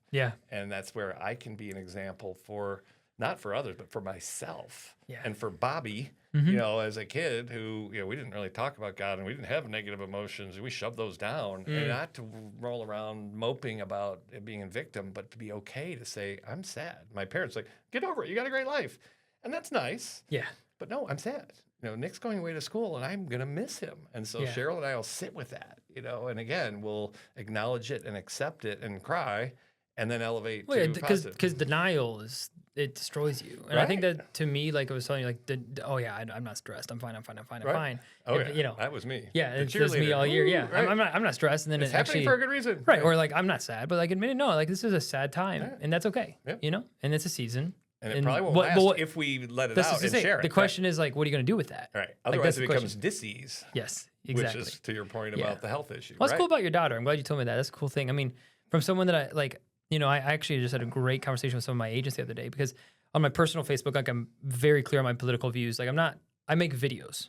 And that's where I can be an example for, not for others, but for myself. And for Bobby, as a kid who, we didn't really talk about God and we didn't have negative emotions. We shoved those down and not to roll around moping about being a victim, but to be okay to say, I'm sad. My parents like, get over it. You got a great life. And that's nice. But no, I'm sad. Nick's going away to school and I'm going to miss him. And so Cheryl and I will sit with that, and again, we'll acknowledge it and accept it and cry and then elevate to positive. Because denial it destroys you. And I think that to me, like I was telling you, I'm not stressed. I'm fine. I'm fine. Oh, that was me. It's me all year. I'm not stressed. And then it's happening for a good reason. Or like, I'm not sad, but like admit it, no, like this is a sad time and that's okay, and it's a season. And it probably won't last if we let it out and share it. The question is like, what are you going to do with that? Otherwise it becomes dis-ease. Yes, exactly. Which is to your point about the health issue. What's cool about your daughter? I'm glad you told me that. That's a cool thing. I mean, from someone that I like, I actually just had a great conversation with some of my agents the other day because on my personal Facebook, like I'm very clear on my political views. Like I make videos.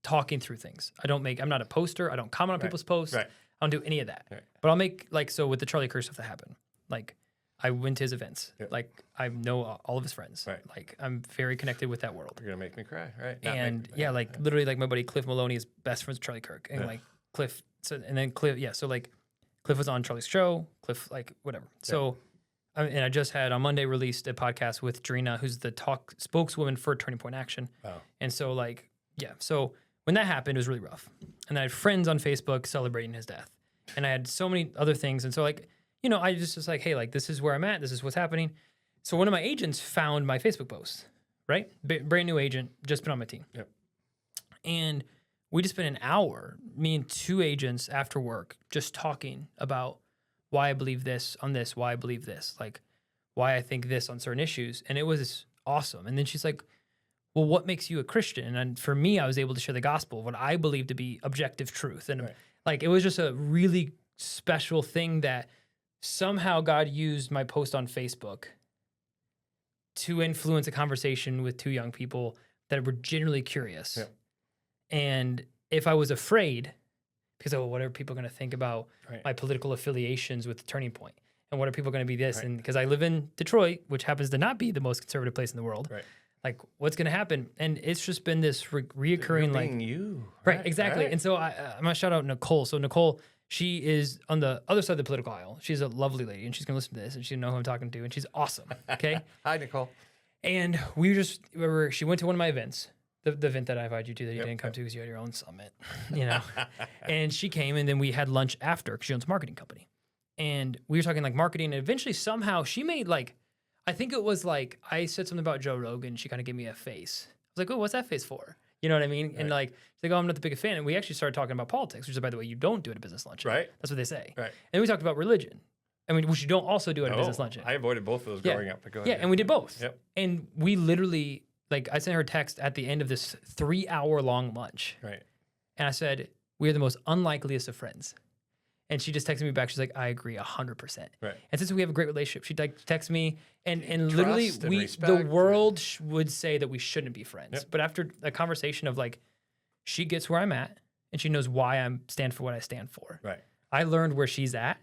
talking through things. I'm not a poster. I don't comment on people's posts. Right. I don't do any of that. Right. But I'll make so with the Charlie Kirk stuff that happened, like I went to his events. Yep. Like I know all of his friends. Right. Like I'm very connected with that world. You're gonna make me cry, right? And literally like my buddy Cliff Maloney is best friends with Charlie Kirk. And like Cliff, so like Cliff was on Charlie's show, Cliff, like whatever. So, and I just had on Monday released a podcast with Drina, who's the spokeswoman for Turning Point Action. Wow. And so so when that happened, it was really rough. And I had friends on Facebook celebrating his death. And I had so many other things. And so like, I just was like, hey, like this is where I'm at. This is what's happening. So one of my agents found my Facebook post, right? Brand new agent, just been on my team. Yep. And we just spent an hour, me and 2 agents after work, just talking about why I believe this on this, why I believe this, like why I think this on certain issues. And it was awesome. And then she's like, well, what makes you a Christian? And for me, I was able to share the gospel of what I believe to be objective truth. And like, it was just a really special thing that somehow God used my post on Facebook to influence a conversation with 2 young people that were genuinely curious. Yeah. And if I was afraid, because what are people going to think about my political affiliations with Turning Point? And what are people going to be this? And because I live in Detroit, which happens to not be the most conservative place in the world, like what's going to happen? And it's just been this reoccurring, like you. Right, exactly. And so I'm going to shout out Nicole. So Nicole, she is on the other side of the political aisle. She's a lovely lady, and she's going to listen to this, and she'll know who I'm talking to, and she's awesome. Okay. Hi, Nicole. And she went to one of my events. The event that I invited you to that you didn't come to because you had your own summit, and she came, and then we had lunch after because she owns a marketing company. And we were talking like marketing, and eventually somehow she made like, I think it was like, I said something about Joe Rogan. She kind of gave me a face. I was like, oh, what's that face for? You know what I mean? Right. And like, she's like, oh, I'm not the biggest fan. And we actually started talking about politics, which is, by the way, you don't do at a business luncheon. Right. That's what they say. Right. And we talked about religion. I mean, which you don't also do at a business luncheon. I avoided both of those growing up. But go ahead. Yeah, and we did both. Yep. And we literally, like, I sent her a text at the end of this 3-hour-long lunch. Right. And I said, we are the most unlikeliest of friends. And she just texted me back. She's like, I agree 100%. Right. And since we have a great relationship, she like texts me, and literally respect, the world would say that we shouldn't be friends. Yep. But after a conversation of like, she gets where I'm at, and she knows why I stand for what I stand for. Right. I learned where she's at,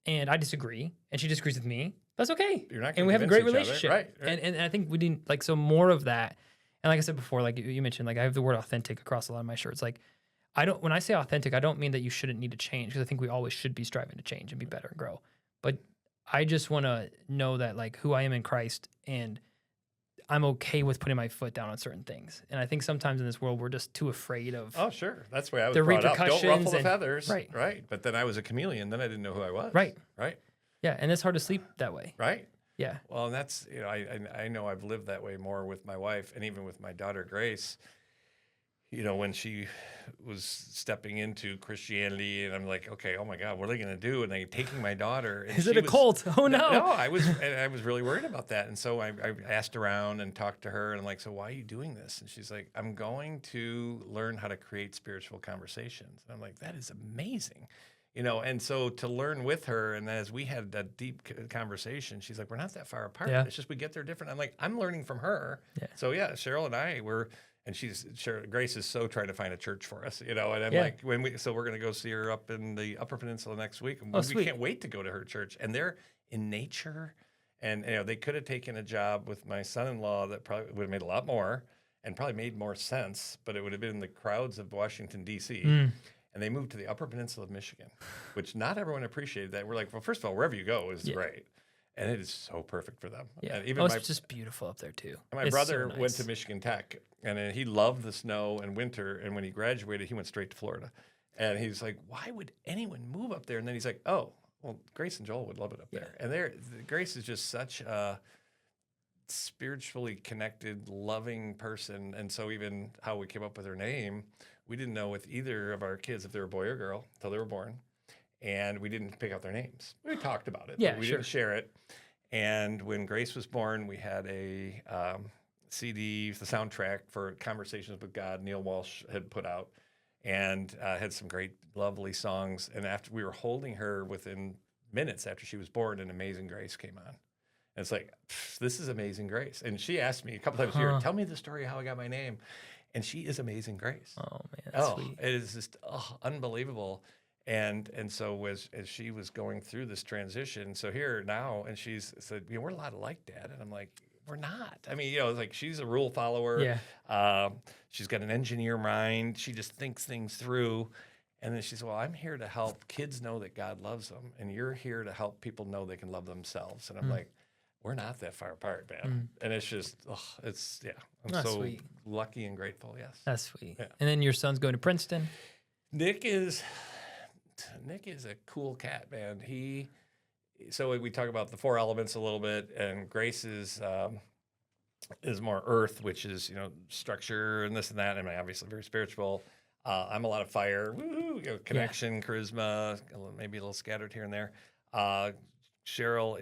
and I disagree, and she disagrees with me. That's okay. You're not. And we have a great relationship. Right. And I think we didn't like, so more of that. And like I said before, like you mentioned, like I have the word authentic across a lot of my shirts. Like when I say authentic, I don't mean that you shouldn't need to change, because I think we always should be striving to change and be better and grow. But I just want to know that like who I am in Christ, and I'm okay with putting my foot down on certain things. And I think sometimes in this world, we're just too afraid of. Oh, sure. That's the way I was the brought up. Don't ruffle repercussions the feathers. Right. Right. But then I was a chameleon. Then I didn't know who I was. Right. Right. Yeah. And it's hard to sleep that way. Right. Yeah. Well, and that's, I know I've lived that way more with my wife, and even with my daughter, Grace. When she was stepping into Christianity, and I'm like, okay, oh my God, what are they going to do? And they're taking my daughter. And Is it a cult? Oh no. No, I was really worried about that. And so I asked around and talked to her, and I'm like, so why are you doing this? And she's like, I'm going to learn how to create spiritual conversations. And I'm like, that is amazing. And so to learn with her, and as we had that deep conversation, she's like, we're not that far apart. Yeah. It's just we get there different. I'm like, I'm learning from her. Yeah. So yeah, Cheryl and I were. And Grace is so trying to find a church for us, and I'm like, we're going to go see her up in the Upper Peninsula next week. And we can't wait to go to her church. And they're in nature, and they could have taken a job with my son-in-law that probably would have made a lot more and probably made more sense, but it would have been in the crowds of Washington, D.C. And they moved to the Upper Peninsula of Michigan, which not everyone appreciated that. We're like, well, first of all, wherever you go is great. And it is so perfect for them. Yeah. And even it's just beautiful up there too. My brother went to Michigan Tech, and he loved the snow and winter. And when he graduated, he went straight to Florida. And he's like, why would anyone move up there? And then he's like, oh, well, Grace and Joel would love it up there. And Grace is just such a spiritually connected, loving person. And so even how we came up with her name, we didn't know with either of our kids if they were a boy or girl until they were born. And we didn't pick out their names. We talked about it, but we didn't share it. And when Grace was born, we had a CD, the soundtrack for Conversations with God, Neil Walsh had put out, and had some great, lovely songs. And after we were holding her, within minutes after she was born, an Amazing Grace came on. And it's like, this is Amazing Grace. And she asked me a couple times a year, tell me the story of how I got my name. and she is Amazing Grace. Oh man, that's sweet. It is just unbelievable. And so as she was going through this transition, so here now, and she's said, we're a lot alike, Dad. And I'm like, we're not. I mean, like she's a rule follower. Yeah. She's got an engineer mind. She just thinks things through. And then she said, well, I'm here to help kids know that God loves them. And you're here to help people know they can love themselves. And I'm like, we're not that far apart, man. And it's just, I'm That's so sweet. lucky and grateful. Yes. That's sweet. Yeah. And then your son's going to Princeton. Nick is a cool cat, man. So we talk about the 4 elements a little bit, and Grace is more earth, which is, structure and this and that. And obviously very spiritual. I'm a lot of fire, woo-hoo, connection, charisma, maybe a little scattered here and there. Cheryl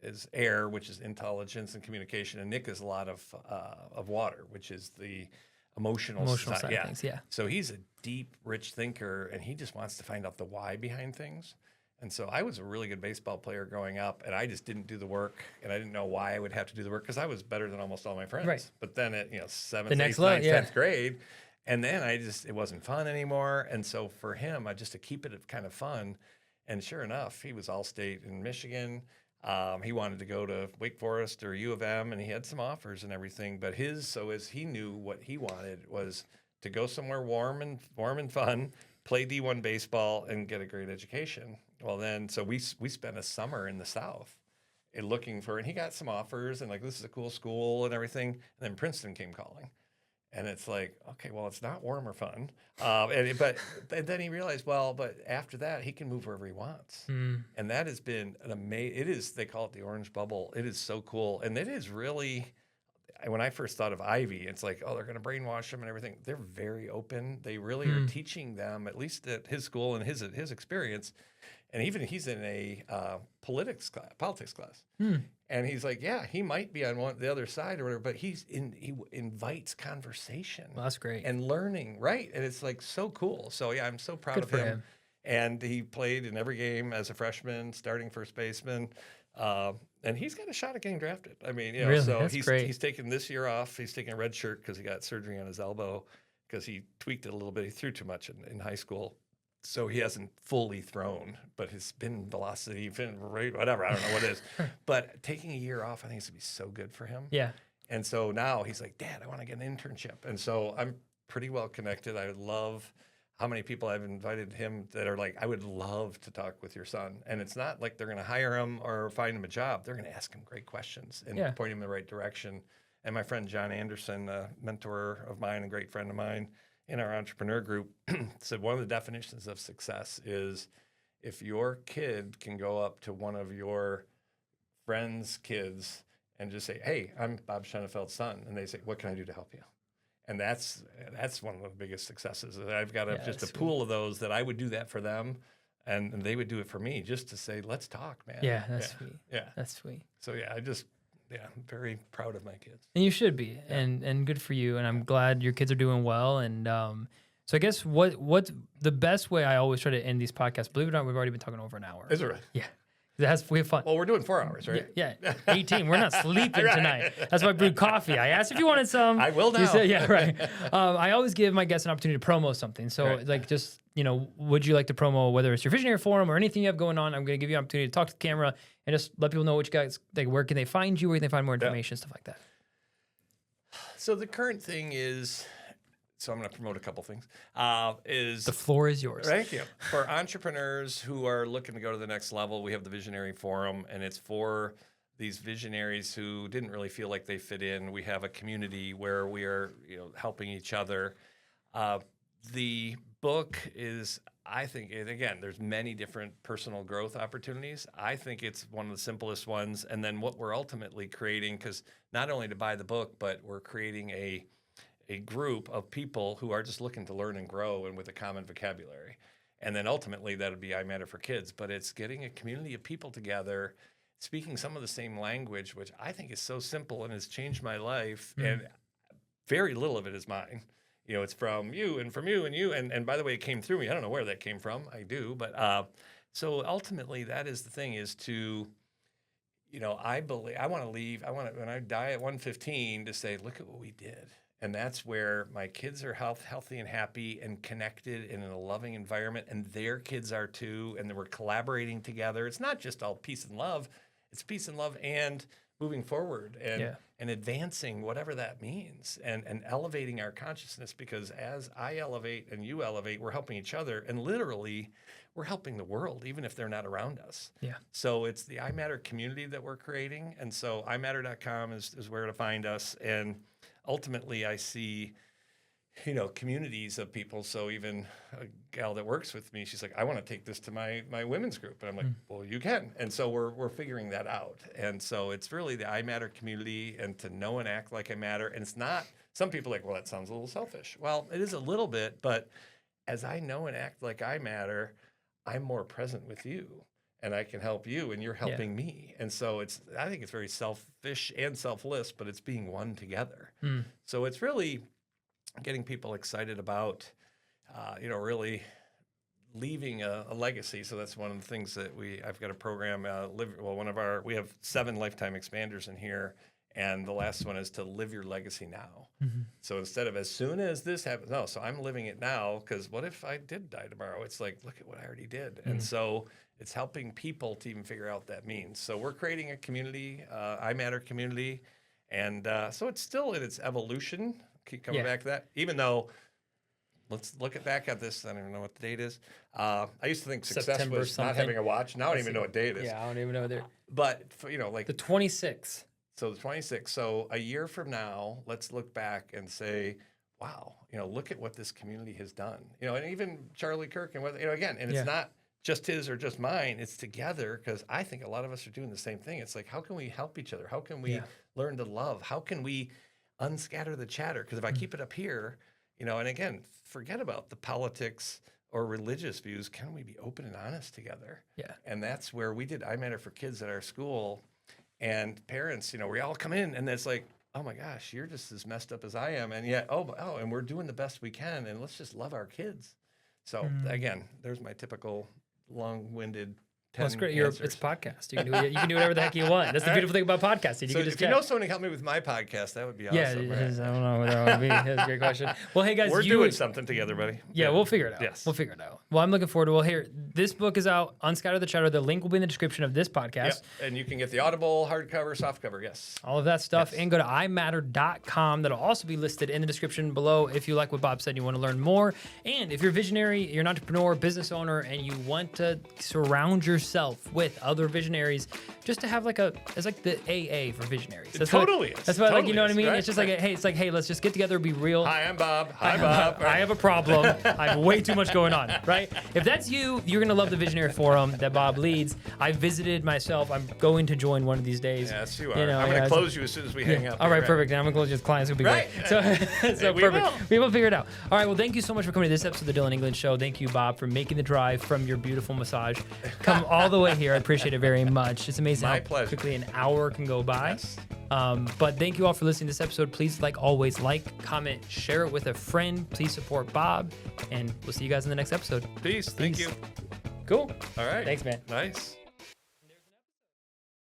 is air, which is intelligence and communication, and Nick is a lot of water, which is the emotional side of things. Yeah. So he's a deep, rich thinker, and he just wants to find out the why behind things. And so I was a really good baseball player growing up, and I just didn't do the work, and I didn't know why I would have to do the work because I was better than almost all my friends. Right. But then at 7th, The next 8th, level, 9th, 10th grade, and then it wasn't fun anymore. And so for him, just to keep it kind of fun, and sure enough, he was All-State in Michigan. He wanted to go to Wake Forest or U of M, and he had some offers and everything. But as he knew what he wanted was to go somewhere warm and fun, play D1 baseball, and get a great education. Well, then, so we spent a summer in the South looking for, and he got some offers, and like, this is a cool school and everything. And then Princeton came calling. And it's like, okay, well, it's not warm or fun. But then he realized, but after that, he can move wherever he wants. And that has been an amazing, they call it the orange bubble. It is so cool. And it is really, when I first thought of Ivy, it's like, they're going to brainwash them and everything. They're very open. They really are teaching them, at least at his school and his experience. And even he's in a politics class. And he's like, he might be on the other side or whatever, but he invites conversation. Well, that's great. And learning, right? And it's like so cool. So I'm so proud of him. And he played in every game as a freshman, starting first baseman. And he's got a shot at getting drafted. I mean, really? So that's great. He's taken this year off. He's taking a red shirt because he got surgery on his elbow because he tweaked it a little bit. He threw too much in high school. So he hasn't fully thrown, but his spin velocity, rate, whatever, I don't know what it is. But taking a year off, I think it's going to be so good for him. Yeah. And so now he's like, Dad, I want to get an internship. And so I'm pretty well connected. I would love how many people I've invited him that are like, I would love to talk with your son. And it's not like they're going to hire him or find him a job. They're going to ask him great questions and point him in the right direction. And my friend John Anderson, a mentor of mine, a great friend of mine, in our entrepreneur group, said one of the definitions of success is if your kid can go up to one of your friends' kids and just say, hey, I'm Bob Shenefelt's son. And they say, what can I do to help you? And that's one of the biggest successes. I've got just a pool of those that I would do that for them, and they would do it for me just to say, let's talk, man. Yeah, that's sweet. Yeah. That's sweet. So, I'm very proud of my kids. And you should be, and good for you. And I'm glad your kids are doing well. And so I guess what's the best way I always try to end these podcasts, believe it or not, we've already been talking over an hour. Is it right? Yeah. We have fun. Well, we're doing 4 hours, right? Yeah. 18. We're not sleeping tonight. That's why I brewed coffee. I asked if you wanted some. I will now. You said, yeah, right. I always give my guests an opportunity to promo something. So just, would you like to promo, whether it's your Visionary Forum or anything you have going on, I'm going to give you an opportunity to talk to the camera and just let people know what you guys, like, where can they find you, where can they find more information, stuff like that. So the current thing is, so I'm going to promote a couple things, is... The floor is yours. Thank you. For entrepreneurs who are looking to go to the next level, we have the Visionary Forum, and it's for these visionaries who didn't really feel like they fit in. We have a community where we are helping each other. The book is, I think, again, there's many different personal growth opportunities. I think it's one of the simplest ones. And then what we're ultimately creating, because not only to buy the book, but we're creating a group of people who are just looking to learn and grow and with a common vocabulary. And then ultimately that would be I Matter for Kids. But it's getting a community of people together, speaking some of the same language, which I think is so simple and has changed my life. And very little of it is mine. It's from you and from you and you. And by the way, it came through me. I don't know where that came from. I do. But so ultimately that is the thing, is to, I believe, I want to leave. When I die at 115, to say, look at what we did. And that's where my kids are healthy and happy and connected and in a loving environment, and their kids are too. And then we're collaborating together. It's not just all peace and love. It's peace and love and moving forward and advancing whatever that means and elevating our consciousness, because as I elevate and you elevate, we're helping each other, and literally we're helping the world, even if they're not around us. Yeah. So it's the I Matter community that we're creating. And so imatter.com is where to find us. And ultimately I see, communities of people. So even a gal that works with me, she's like, I want to take this to my women's group. And I'm like, well, you can. And so we're figuring that out. And so it's really the I Matter community, and to know and act like I matter. And it's not, some people are like, well, that sounds a little selfish. Well, it is a little bit, but as I know and act like I matter, I'm more present with you, and I can help you, and you're helping me. And so I think it's very selfish and selfless, but it's being one together. So it's really getting people excited about, really leaving a legacy. So that's one of the things that I've got a program, we have 7 lifetime expanders in here. And the last one is to live your legacy now. So instead of as soon as this happens, no, so I'm living it now, because what if I did die tomorrow? It's like, look at what I already did. And so it's helping people to even figure out what that means. So we're creating a community, I Matter community. And so it's still in its evolution. Keep coming back to that, even though, let's look back at this. I don't even know what the date is. I used to think success September was something. not having a watch. Now I don't even know what day it is. Yeah, I don't even know there. But, like the 26th. So the 26th. So a year from now, let's look back and say, wow, look at what this community has done. And even Charlie Kirk, and again, and it's not just his or just mine, it's together, because I think a lot of us are doing the same thing. It's like, how can we help each other? How can we learn to love? How can we unscatter the chatter? Because if I keep it up here, and again, forget about the politics or religious views. Can we be open and honest together? Yeah. And that's where we did I Matter for Kids at our school. And parents, we all come in, and it's like, oh my gosh, you're just as messed up as I am. And yet, and we're doing the best we can, and let's just love our kids. So again, there's my typical long-winded 10 That's great. answers. It's a podcast. You can do whatever the heck you want. That's the beautiful thing about podcasting. You So can just if you know someone to help me with my podcast, that would be awesome. Yeah, right? I don't know what that would be. That's a great question. Well, hey guys, we're doing something together, buddy. Yeah, we'll figure it out. Yes. We'll figure it out. Well, I'm looking forward to it. Well, here, this book is out, Unscatter the Chatter. The link will be in the description of this podcast. Yep. And you can get the Audible, hardcover, softcover, yes. All of that stuff. Yes. And go to imatter.com. That'll also be listed in the description below if you like what Bob said and you want to learn more. And if you're a visionary, you're an entrepreneur, business owner, and you want to surround yourself with other visionaries, just to have it's like the AA for visionaries. That's Totally what, is. That's what, Totally you know what I mean? right? It's just like, hey, let's just get together, be real. Hi, I'm Bob. Hi, Bob. I have a problem. I have way too much going on, right? If that's you, you're going to love the Visionary Forum that Bob leads. I visited myself. I'm going to join one of these days. Yes, you are. I'm going to close you as soon as we hang up. All right, perfect. And I'm going to close you with clients. It'll be great. So perfect. We will figure it out. All right, well, thank you so much for coming to this episode of the Dylan England Show. Thank you, Bob, for making the drive from your beautiful massage. Come all the way here. I appreciate it very much. It's amazing how quickly an hour can go by. Yes. But thank you all for listening to this episode. Please, like always, comment, share it with a friend. Please support Bob, and we'll see you guys in the next episode. Peace. Thank you. Cool. All right. Thanks, man. Nice.